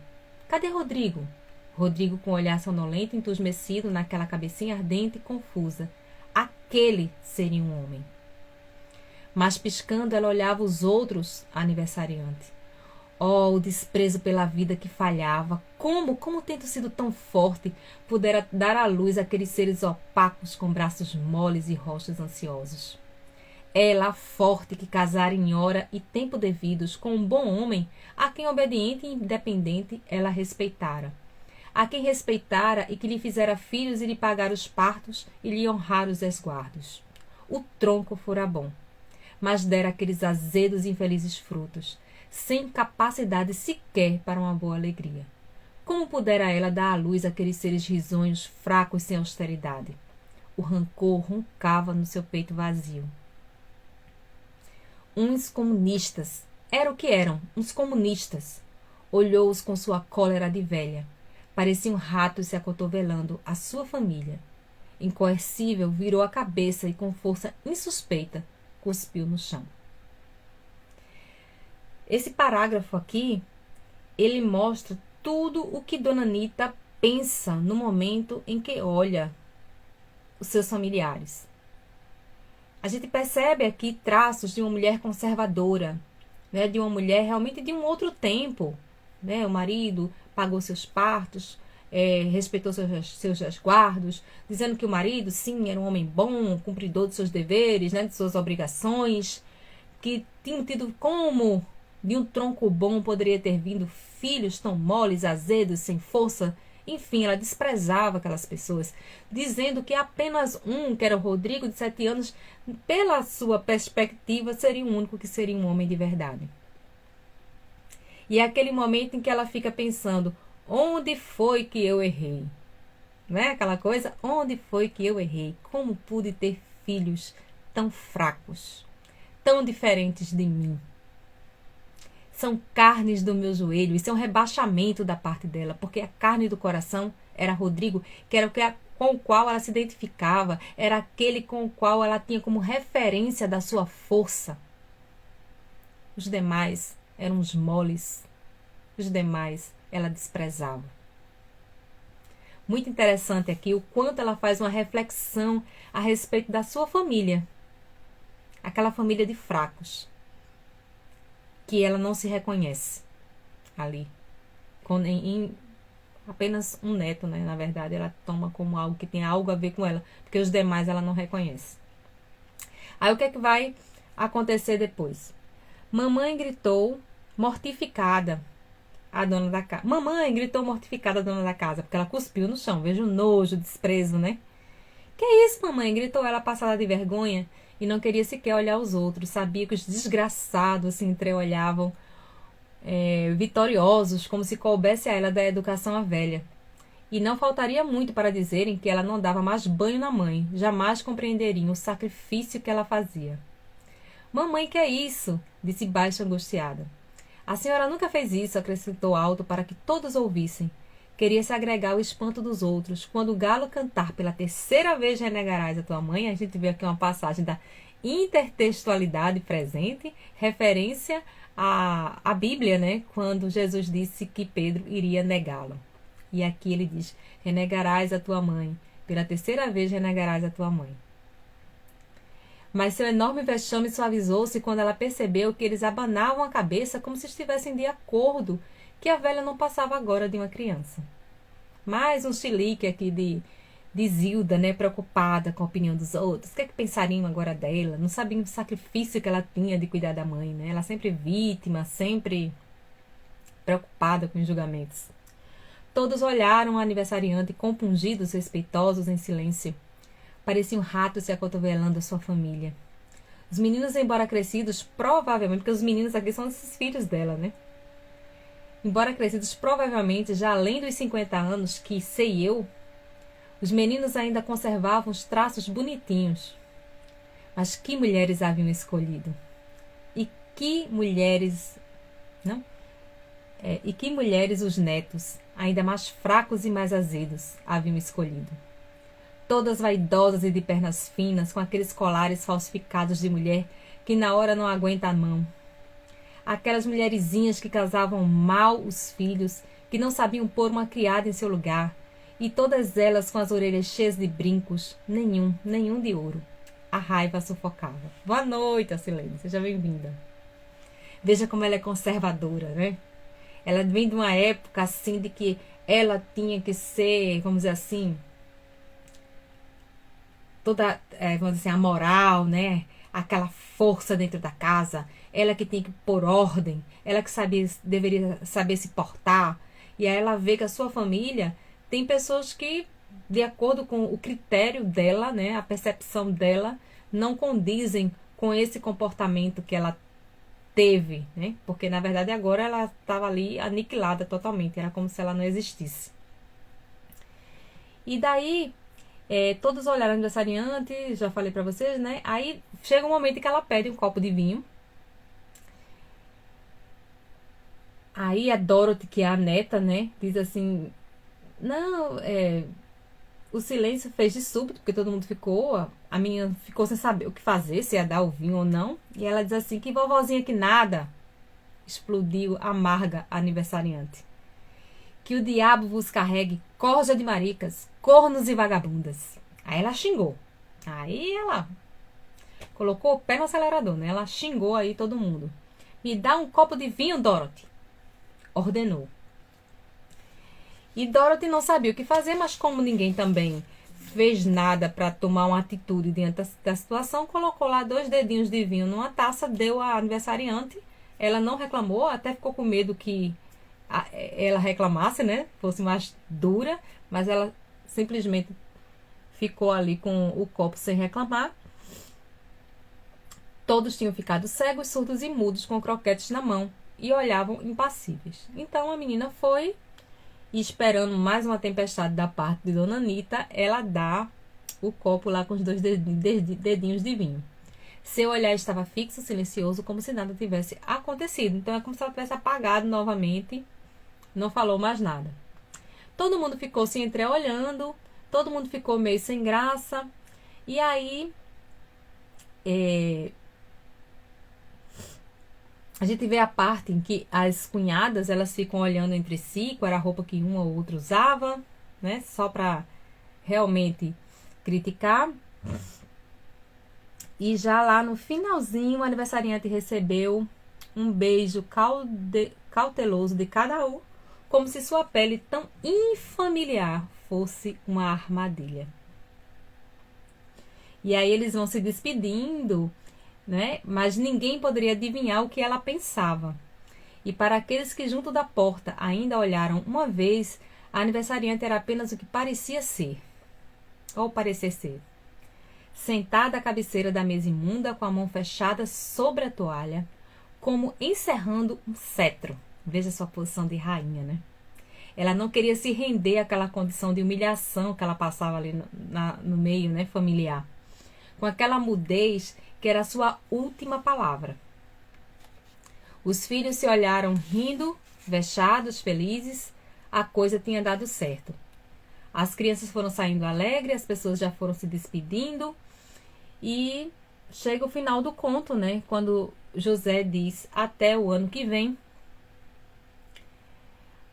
Cadê Rodrigo? Rodrigo, com o olhar sonolento e entusmecido naquela cabecinha ardente e confusa. Aquele seria um homem. Mas piscando, ela olhava os outros aniversariantes. O desprezo pela vida que falhava. Como tendo sido tão forte, pudera dar à luz aqueles seres opacos com braços moles e rostos ansiosos. Ela, forte, que casara em hora e tempo devidos com um bom homem, a quem obediente e independente ela respeitara. A quem respeitara e que lhe fizera filhos e lhe pagara os partos e lhe honrara os resguardos. O tronco fora bom, mas dera aqueles azedos e infelizes frutos, sem capacidade sequer para uma boa alegria. Como pudera ela dar à luz aqueles seres risonhos, fracos, sem austeridade? O rancor roncava no seu peito vazio. Uns comunistas. Era o que eram, uns comunistas. Olhou-os com sua cólera de velha. Pareciam ratos se acotovelando a sua família. Incoercível, virou a cabeça e, com força insuspeita, cuspiu no chão. Esse parágrafo aqui, ele mostra tudo o que Dona Anita pensa no momento em que olha os seus familiares. A gente percebe aqui traços de uma mulher conservadora, né, de uma mulher realmente de um outro tempo. Né? O marido pagou seus partos, respeitou seus resguardos, dizendo que o marido, sim, era um homem bom, cumpridor de seus deveres, né, de suas obrigações, que tinham tido como... De um tronco bom poderia ter vindo filhos tão moles, azedos, sem força. Enfim, ela desprezava aquelas pessoas, dizendo que apenas um, que era o Rodrigo, de 7 anos, pela sua perspectiva, seria o único que seria um homem de verdade. E é aquele momento em que ela fica pensando, onde foi que eu errei? Não é aquela coisa? Onde foi que eu errei? Como pude ter filhos tão fracos, tão diferentes de mim? São carnes do meu joelho. Isso é um rebaixamento da parte dela, porque a carne do coração era Rodrigo, que era com o qual ela se identificava, era aquele com o qual ela tinha como referência da sua força. Os demais eram os moles, os demais ela desprezava. Muito interessante aqui o quanto ela faz uma reflexão a respeito da sua família, aquela família de fracos, que ela não se reconhece ali. Em apenas um neto, né? Na verdade, ela toma como algo que tem algo a ver com ela, porque os demais ela não reconhece. Aí o que é que vai acontecer depois? Mamãe gritou mortificada a dona da casa. Mamãe gritou mortificada a dona da casa, porque ela cuspiu no chão. Veja o nojo, o desprezo, né? Que é isso, mamãe? Gritou ela passada de vergonha. E não queria sequer olhar os outros. Sabia que os desgraçados se entreolhavam vitoriosos, como se coubesse a ela da educação à velha. E não faltaria muito para dizerem que ela não dava mais banho na mãe. Jamais compreenderiam o sacrifício que ela fazia. Mamãe, que é isso? Disse baixo, angustiada. A senhora nunca fez isso, acrescentou alto para que todos ouvissem. Queria se agregar ao espanto dos outros. Quando o galo cantar pela 3ª vez renegarás a tua mãe, a gente vê aqui uma passagem da intertextualidade presente, referência a Bíblia, né, quando Jesus disse que Pedro iria negá-lo. E aqui ele diz: renegarás a tua mãe, pela terceira vez renegarás a tua mãe. Mas seu enorme vexame suavizou-se quando ela percebeu que eles abanavam a cabeça como se estivessem de acordo que a velha não passava agora de uma criança. Mais um chilique aqui de Zilda, né, preocupada com a opinião dos outros. O que é que pensariam agora dela? Não sabiam do sacrifício que ela tinha de cuidar da mãe, né? Ela sempre vítima, sempre preocupada com os julgamentos. Todos olharam a aniversariante compungidos, respeitosos, em silêncio. Pareciam ratos se acotovelando a sua família. Os meninos, embora crescidos, provavelmente, porque os meninos aqui são esses filhos dela, né? Embora crescidos provavelmente já além dos 50 anos, que sei eu, os meninos ainda conservavam os traços bonitinhos. Mas que mulheres haviam escolhido? E que mulheres, não? E que mulheres os netos, ainda mais fracos e mais azedos, haviam escolhido? Todas vaidosas e de pernas finas, com aqueles colares falsificados de mulher que na hora não aguenta a mão. Aquelas mulherzinhas que casavam mal os filhos, que não sabiam pôr uma criada em seu lugar, e todas elas com as orelhas cheias de brincos, nenhum de ouro. A raiva sufocava. Boa noite, Acilene, seja bem-vinda. Veja como ela é conservadora, né? Ela vem de uma época assim de que ela tinha que ser, vamos dizer assim, toda, vamos dizer assim, a moral, né? Aquela força dentro da casa. Ela que tinha que pôr ordem, ela que deveria saber se portar. E aí ela vê que a sua família tem pessoas que, de acordo com o critério dela, né, a percepção dela, não condizem com esse comportamento que ela teve, né? Porque na verdade agora ela estava ali aniquilada totalmente, era como se ela não existisse. E daí todos olharam o aniversariante, já falei pra vocês, né? Aí chega um momento em que ela pede um copo de vinho. Aí a Dorothy, que é a neta, né, diz assim: não, o silêncio fez de súbito, porque todo mundo ficou, a menina ficou sem saber o que fazer, se ia dar o vinho ou não. E ela diz assim: que vovozinha que nada, explodiu amarga a aniversariante. Que o diabo vos carregue, corja de maricas, cornos e vagabundas. Aí ela xingou. Aí ela colocou o pé no acelerador, né? Ela xingou aí todo mundo. Me dá um copo de vinho, Dorothy, ordenou. E Dorothy não sabia o que fazer, mas como ninguém também fez nada para tomar uma atitude diante da situação, colocou lá 2 dedinhos de vinho numa taça, deu à aniversariante. Ela não reclamou, até ficou com medo que ela reclamasse, né? Fosse mais dura, mas ela simplesmente ficou ali com o copo sem reclamar. Todos tinham ficado cegos, surdos e mudos, com croquetes na mão, e olhavam impassíveis. Então a menina foi, e esperando mais uma tempestade da parte de Dona Anita, ela dá o copo lá com os 2 dedinhos de vinho. Seu olhar estava fixo, silencioso, como se nada tivesse acontecido. Então é como se ela tivesse apagado novamente, não falou mais nada. Todo mundo ficou se entreolhando, todo mundo ficou meio sem graça, e aí a gente vê a parte em que as cunhadas, elas ficam olhando entre si, qual era a roupa que um ou outro usava, né? Só para realmente criticar. E já lá no finalzinho, o aniversariante recebeu um beijo cauteloso de cada um, como se sua pele tão infamiliar fosse uma armadilha. E aí eles vão se despedindo, né? Mas ninguém poderia adivinhar o que ela pensava. E para aqueles que junto da porta ainda olharam uma vez, a aniversariante era apenas o que parecia ser, ou parecer ser. Sentada à cabeceira da mesa imunda, com a mão fechada sobre a toalha, como encerrando um cetro. Veja sua posição de rainha, né? Ela não queria se render àquela condição de humilhação que ela passava ali no meio, né, familiar. Com aquela mudez que era a sua última palavra. Os filhos se olharam rindo, vexados, felizes. A coisa tinha dado certo. As crianças foram saindo alegres, as pessoas já foram se despedindo. E chega o final do conto, né? Quando José diz até o ano que vem.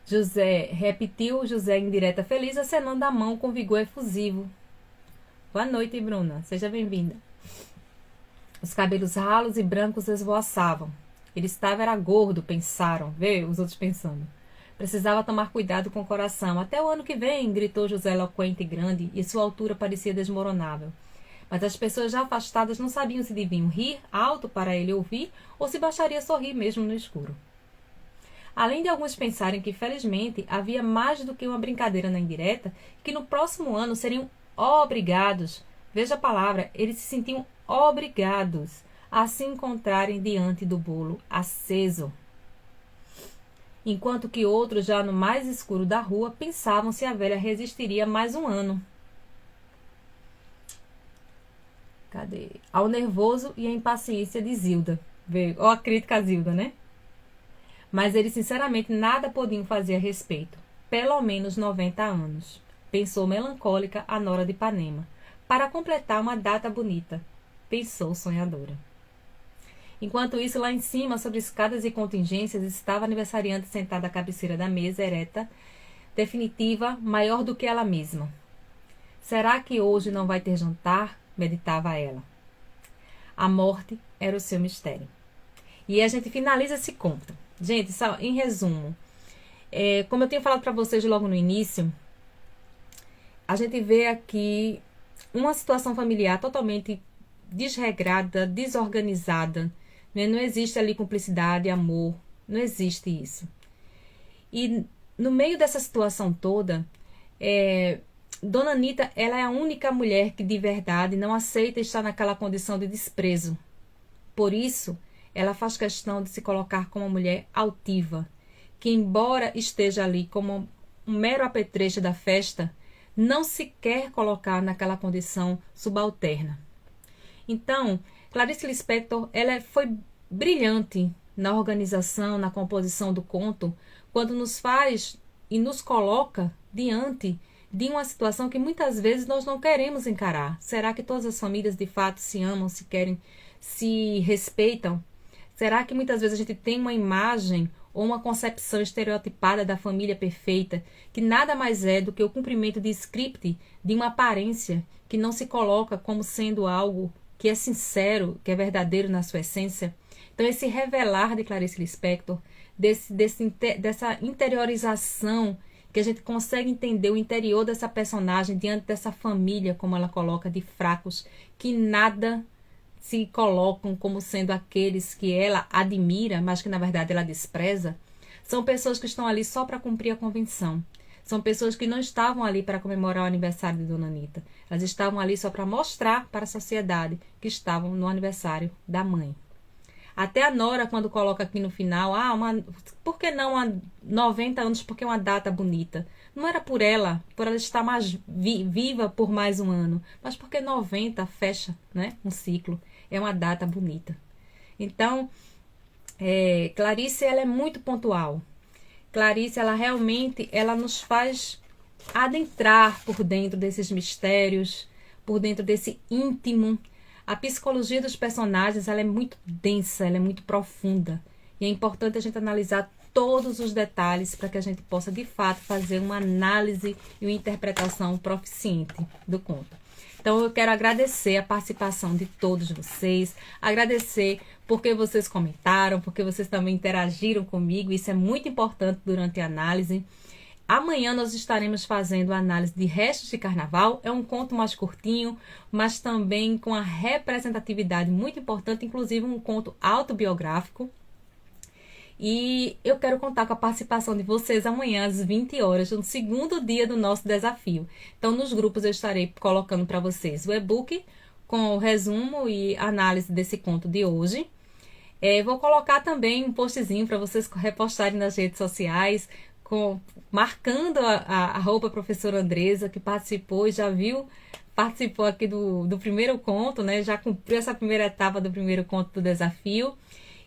José em direta feliz, acenando a mão com vigor efusivo. Boa noite, Bruna. Seja bem-vinda. Os cabelos ralos e brancos esvoaçavam. Ele era gordo, pensaram. Vê os outros pensando. Precisava tomar cuidado com o coração. Até o ano que vem, gritou José eloquente e grande, e sua altura parecia desmoronável. Mas as pessoas já afastadas não sabiam se deviam rir alto para ele ouvir ou se bastaria sorrir mesmo no escuro. Além de alguns pensarem que, felizmente, havia mais do que uma brincadeira na indireta, que no próximo ano seriam obrigados, veja a palavra, eles se sentiam obrigados a se encontrarem diante do bolo aceso. Enquanto que outros, já no mais escuro da rua, pensavam se a velha resistiria mais um ano. Cadê? Ao nervoso e à impaciência de Zilda. Ó a crítica a Zilda, né? Mas eles sinceramente nada podiam fazer a respeito. Pelo menos 90 anos, pensou melancólica a nora de Ipanema, para completar uma data bonita, pensou sonhadora. Enquanto isso, lá em cima, sobre escadas e contingências, estava a aniversariante sentada à cabeceira da mesa, ereta, definitiva, maior do que ela mesma. Será que hoje não vai ter jantar? Meditava ela. A morte era o seu mistério. E a gente finaliza esse conto. Gente, só em resumo, como eu tinha falado para vocês logo no início, a gente vê aqui uma situação familiar totalmente desregrada, desorganizada, né? Não existe ali cumplicidade, amor, não existe isso. E no meio dessa situação toda, Dona Anita, ela é a única mulher que de verdade não aceita estar naquela condição de desprezo. Por isso, ela faz questão de se colocar como uma mulher altiva, que embora esteja ali como um mero apetrecho da festa, não se quer colocar naquela condição subalterna. Então, Clarice Lispector, ela foi brilhante na organização, na composição do conto, quando nos faz e nos coloca diante de uma situação que muitas vezes nós não queremos encarar. Será que todas as famílias de fato se amam, se querem, se respeitam? Será que muitas vezes a gente tem uma imagem ou uma concepção estereotipada da família perfeita, que nada mais é do que o cumprimento de script de uma aparência que não se coloca como sendo algo que é sincero, que é verdadeiro na sua essência? Então, esse revelar de Clarice Lispector, dessa interiorização, que a gente consegue entender o interior dessa personagem diante dessa família, como ela coloca, de fracos, que nada se colocam como sendo aqueles que ela admira, mas que na verdade ela despreza. São pessoas que estão ali só para cumprir a convenção. São pessoas que não estavam ali para comemorar o aniversário de Dona Anita. Elas estavam ali só para mostrar para a sociedade que estavam no aniversário da mãe. Até a Nora, quando coloca aqui no final, por que não 90 anos, porque é uma data bonita? Não era por ela estar mais viva por mais um ano, mas porque 90 fecha, né, um ciclo. É uma data bonita. Então, Clarice, ela é muito pontual. Clarice, ela realmente nos faz adentrar por dentro desses mistérios, por dentro desse íntimo. A psicologia dos personagens, ela é muito densa, ela é muito profunda. E é importante a gente analisar todos os detalhes para que a gente possa, de fato, fazer uma análise e uma interpretação proficiente do conto. Então, eu quero agradecer a participação de todos vocês, agradecer porque vocês comentaram, porque vocês também interagiram comigo, isso é muito importante durante a análise. Amanhã nós estaremos fazendo a análise de Restos de Carnaval. É um conto mais curtinho, mas também com a representatividade muito importante, inclusive um conto autobiográfico. E eu quero contar com a participação de vocês amanhã às 20 horas, no segundo dia do nosso desafio. Então, nos grupos eu estarei colocando para vocês o e-book com o resumo e análise desse conto de hoje. Vou colocar também um postzinho para vocês repostarem nas redes sociais, marcando a roupa professora Andresa, que participou e já participou aqui do primeiro conto, né? Já cumpriu essa primeira etapa do primeiro conto do desafio.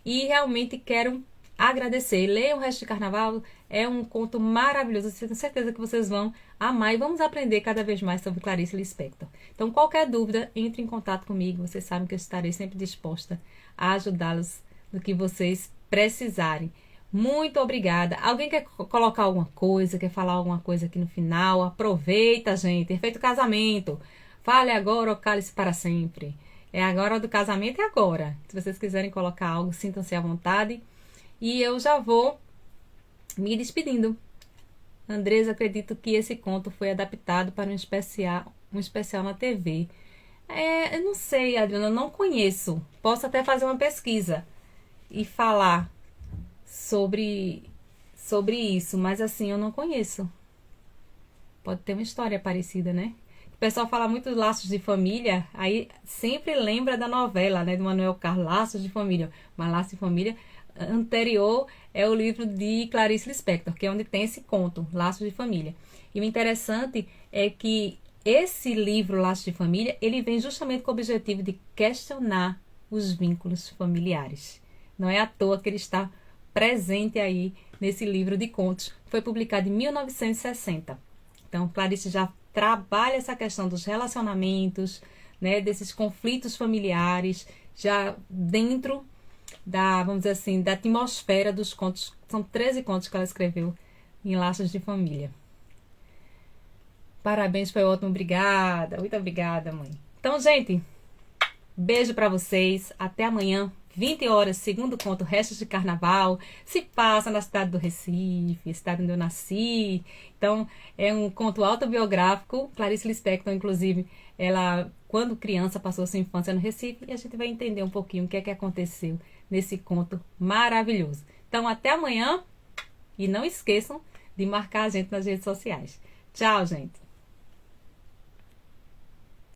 E realmente quero agradecer. Leiam o Resto de Carnaval, é um conto maravilhoso. Eu tenho certeza que vocês vão amar e vamos aprender cada vez mais sobre Clarice Lispector. Então, qualquer dúvida, entre em contato comigo. Vocês sabem que eu estarei sempre disposta a ajudá-los no que vocês precisarem. Muito obrigada. Alguém quer colocar alguma coisa, quer falar alguma coisa aqui no final? Aproveita, gente. Efeito casamento. Fale agora ou cale-se para sempre. É agora do casamento, é agora. Se vocês quiserem colocar algo, sintam-se à vontade. E eu já vou me despedindo. Andresa, acredito que esse conto foi adaptado para um especial na TV. Eu não sei, Adriana, eu não conheço. Posso até fazer uma pesquisa e falar sobre isso, mas assim, eu não conheço. Pode ter uma história parecida, né? O pessoal fala muito de Laços de Família, aí sempre lembra da novela, né, do Manuel Carlos, Laços de Família. Mas Laços de Família anterior é o livro de Clarice Lispector, que é onde tem esse conto, Laços de Família. E o interessante é que esse livro, Laços de Família, ele vem justamente com o objetivo de questionar os vínculos familiares. Não é à toa que ele está presente aí nesse livro de contos. Foi publicado em 1960. Então, Clarice já trabalha essa questão dos relacionamentos, né, desses conflitos familiares, já dentro da, vamos dizer assim, da atmosfera dos contos. São 13 contos que ela escreveu em Laços de Família. Parabéns, foi ótimo. Obrigada. Muito obrigada, mãe. Então, gente, beijo pra vocês. Até amanhã, 20 horas, segundo conto, Restos de Carnaval. Se passa na cidade do Recife, cidade onde eu nasci. Então, é um conto autobiográfico. Clarice Lispector, inclusive, ela, quando criança, passou sua infância no Recife. E a gente vai entender um pouquinho o que é que aconteceu nesse conto maravilhoso. Então, até amanhã. E não esqueçam de marcar a gente nas redes sociais. Tchau, gente!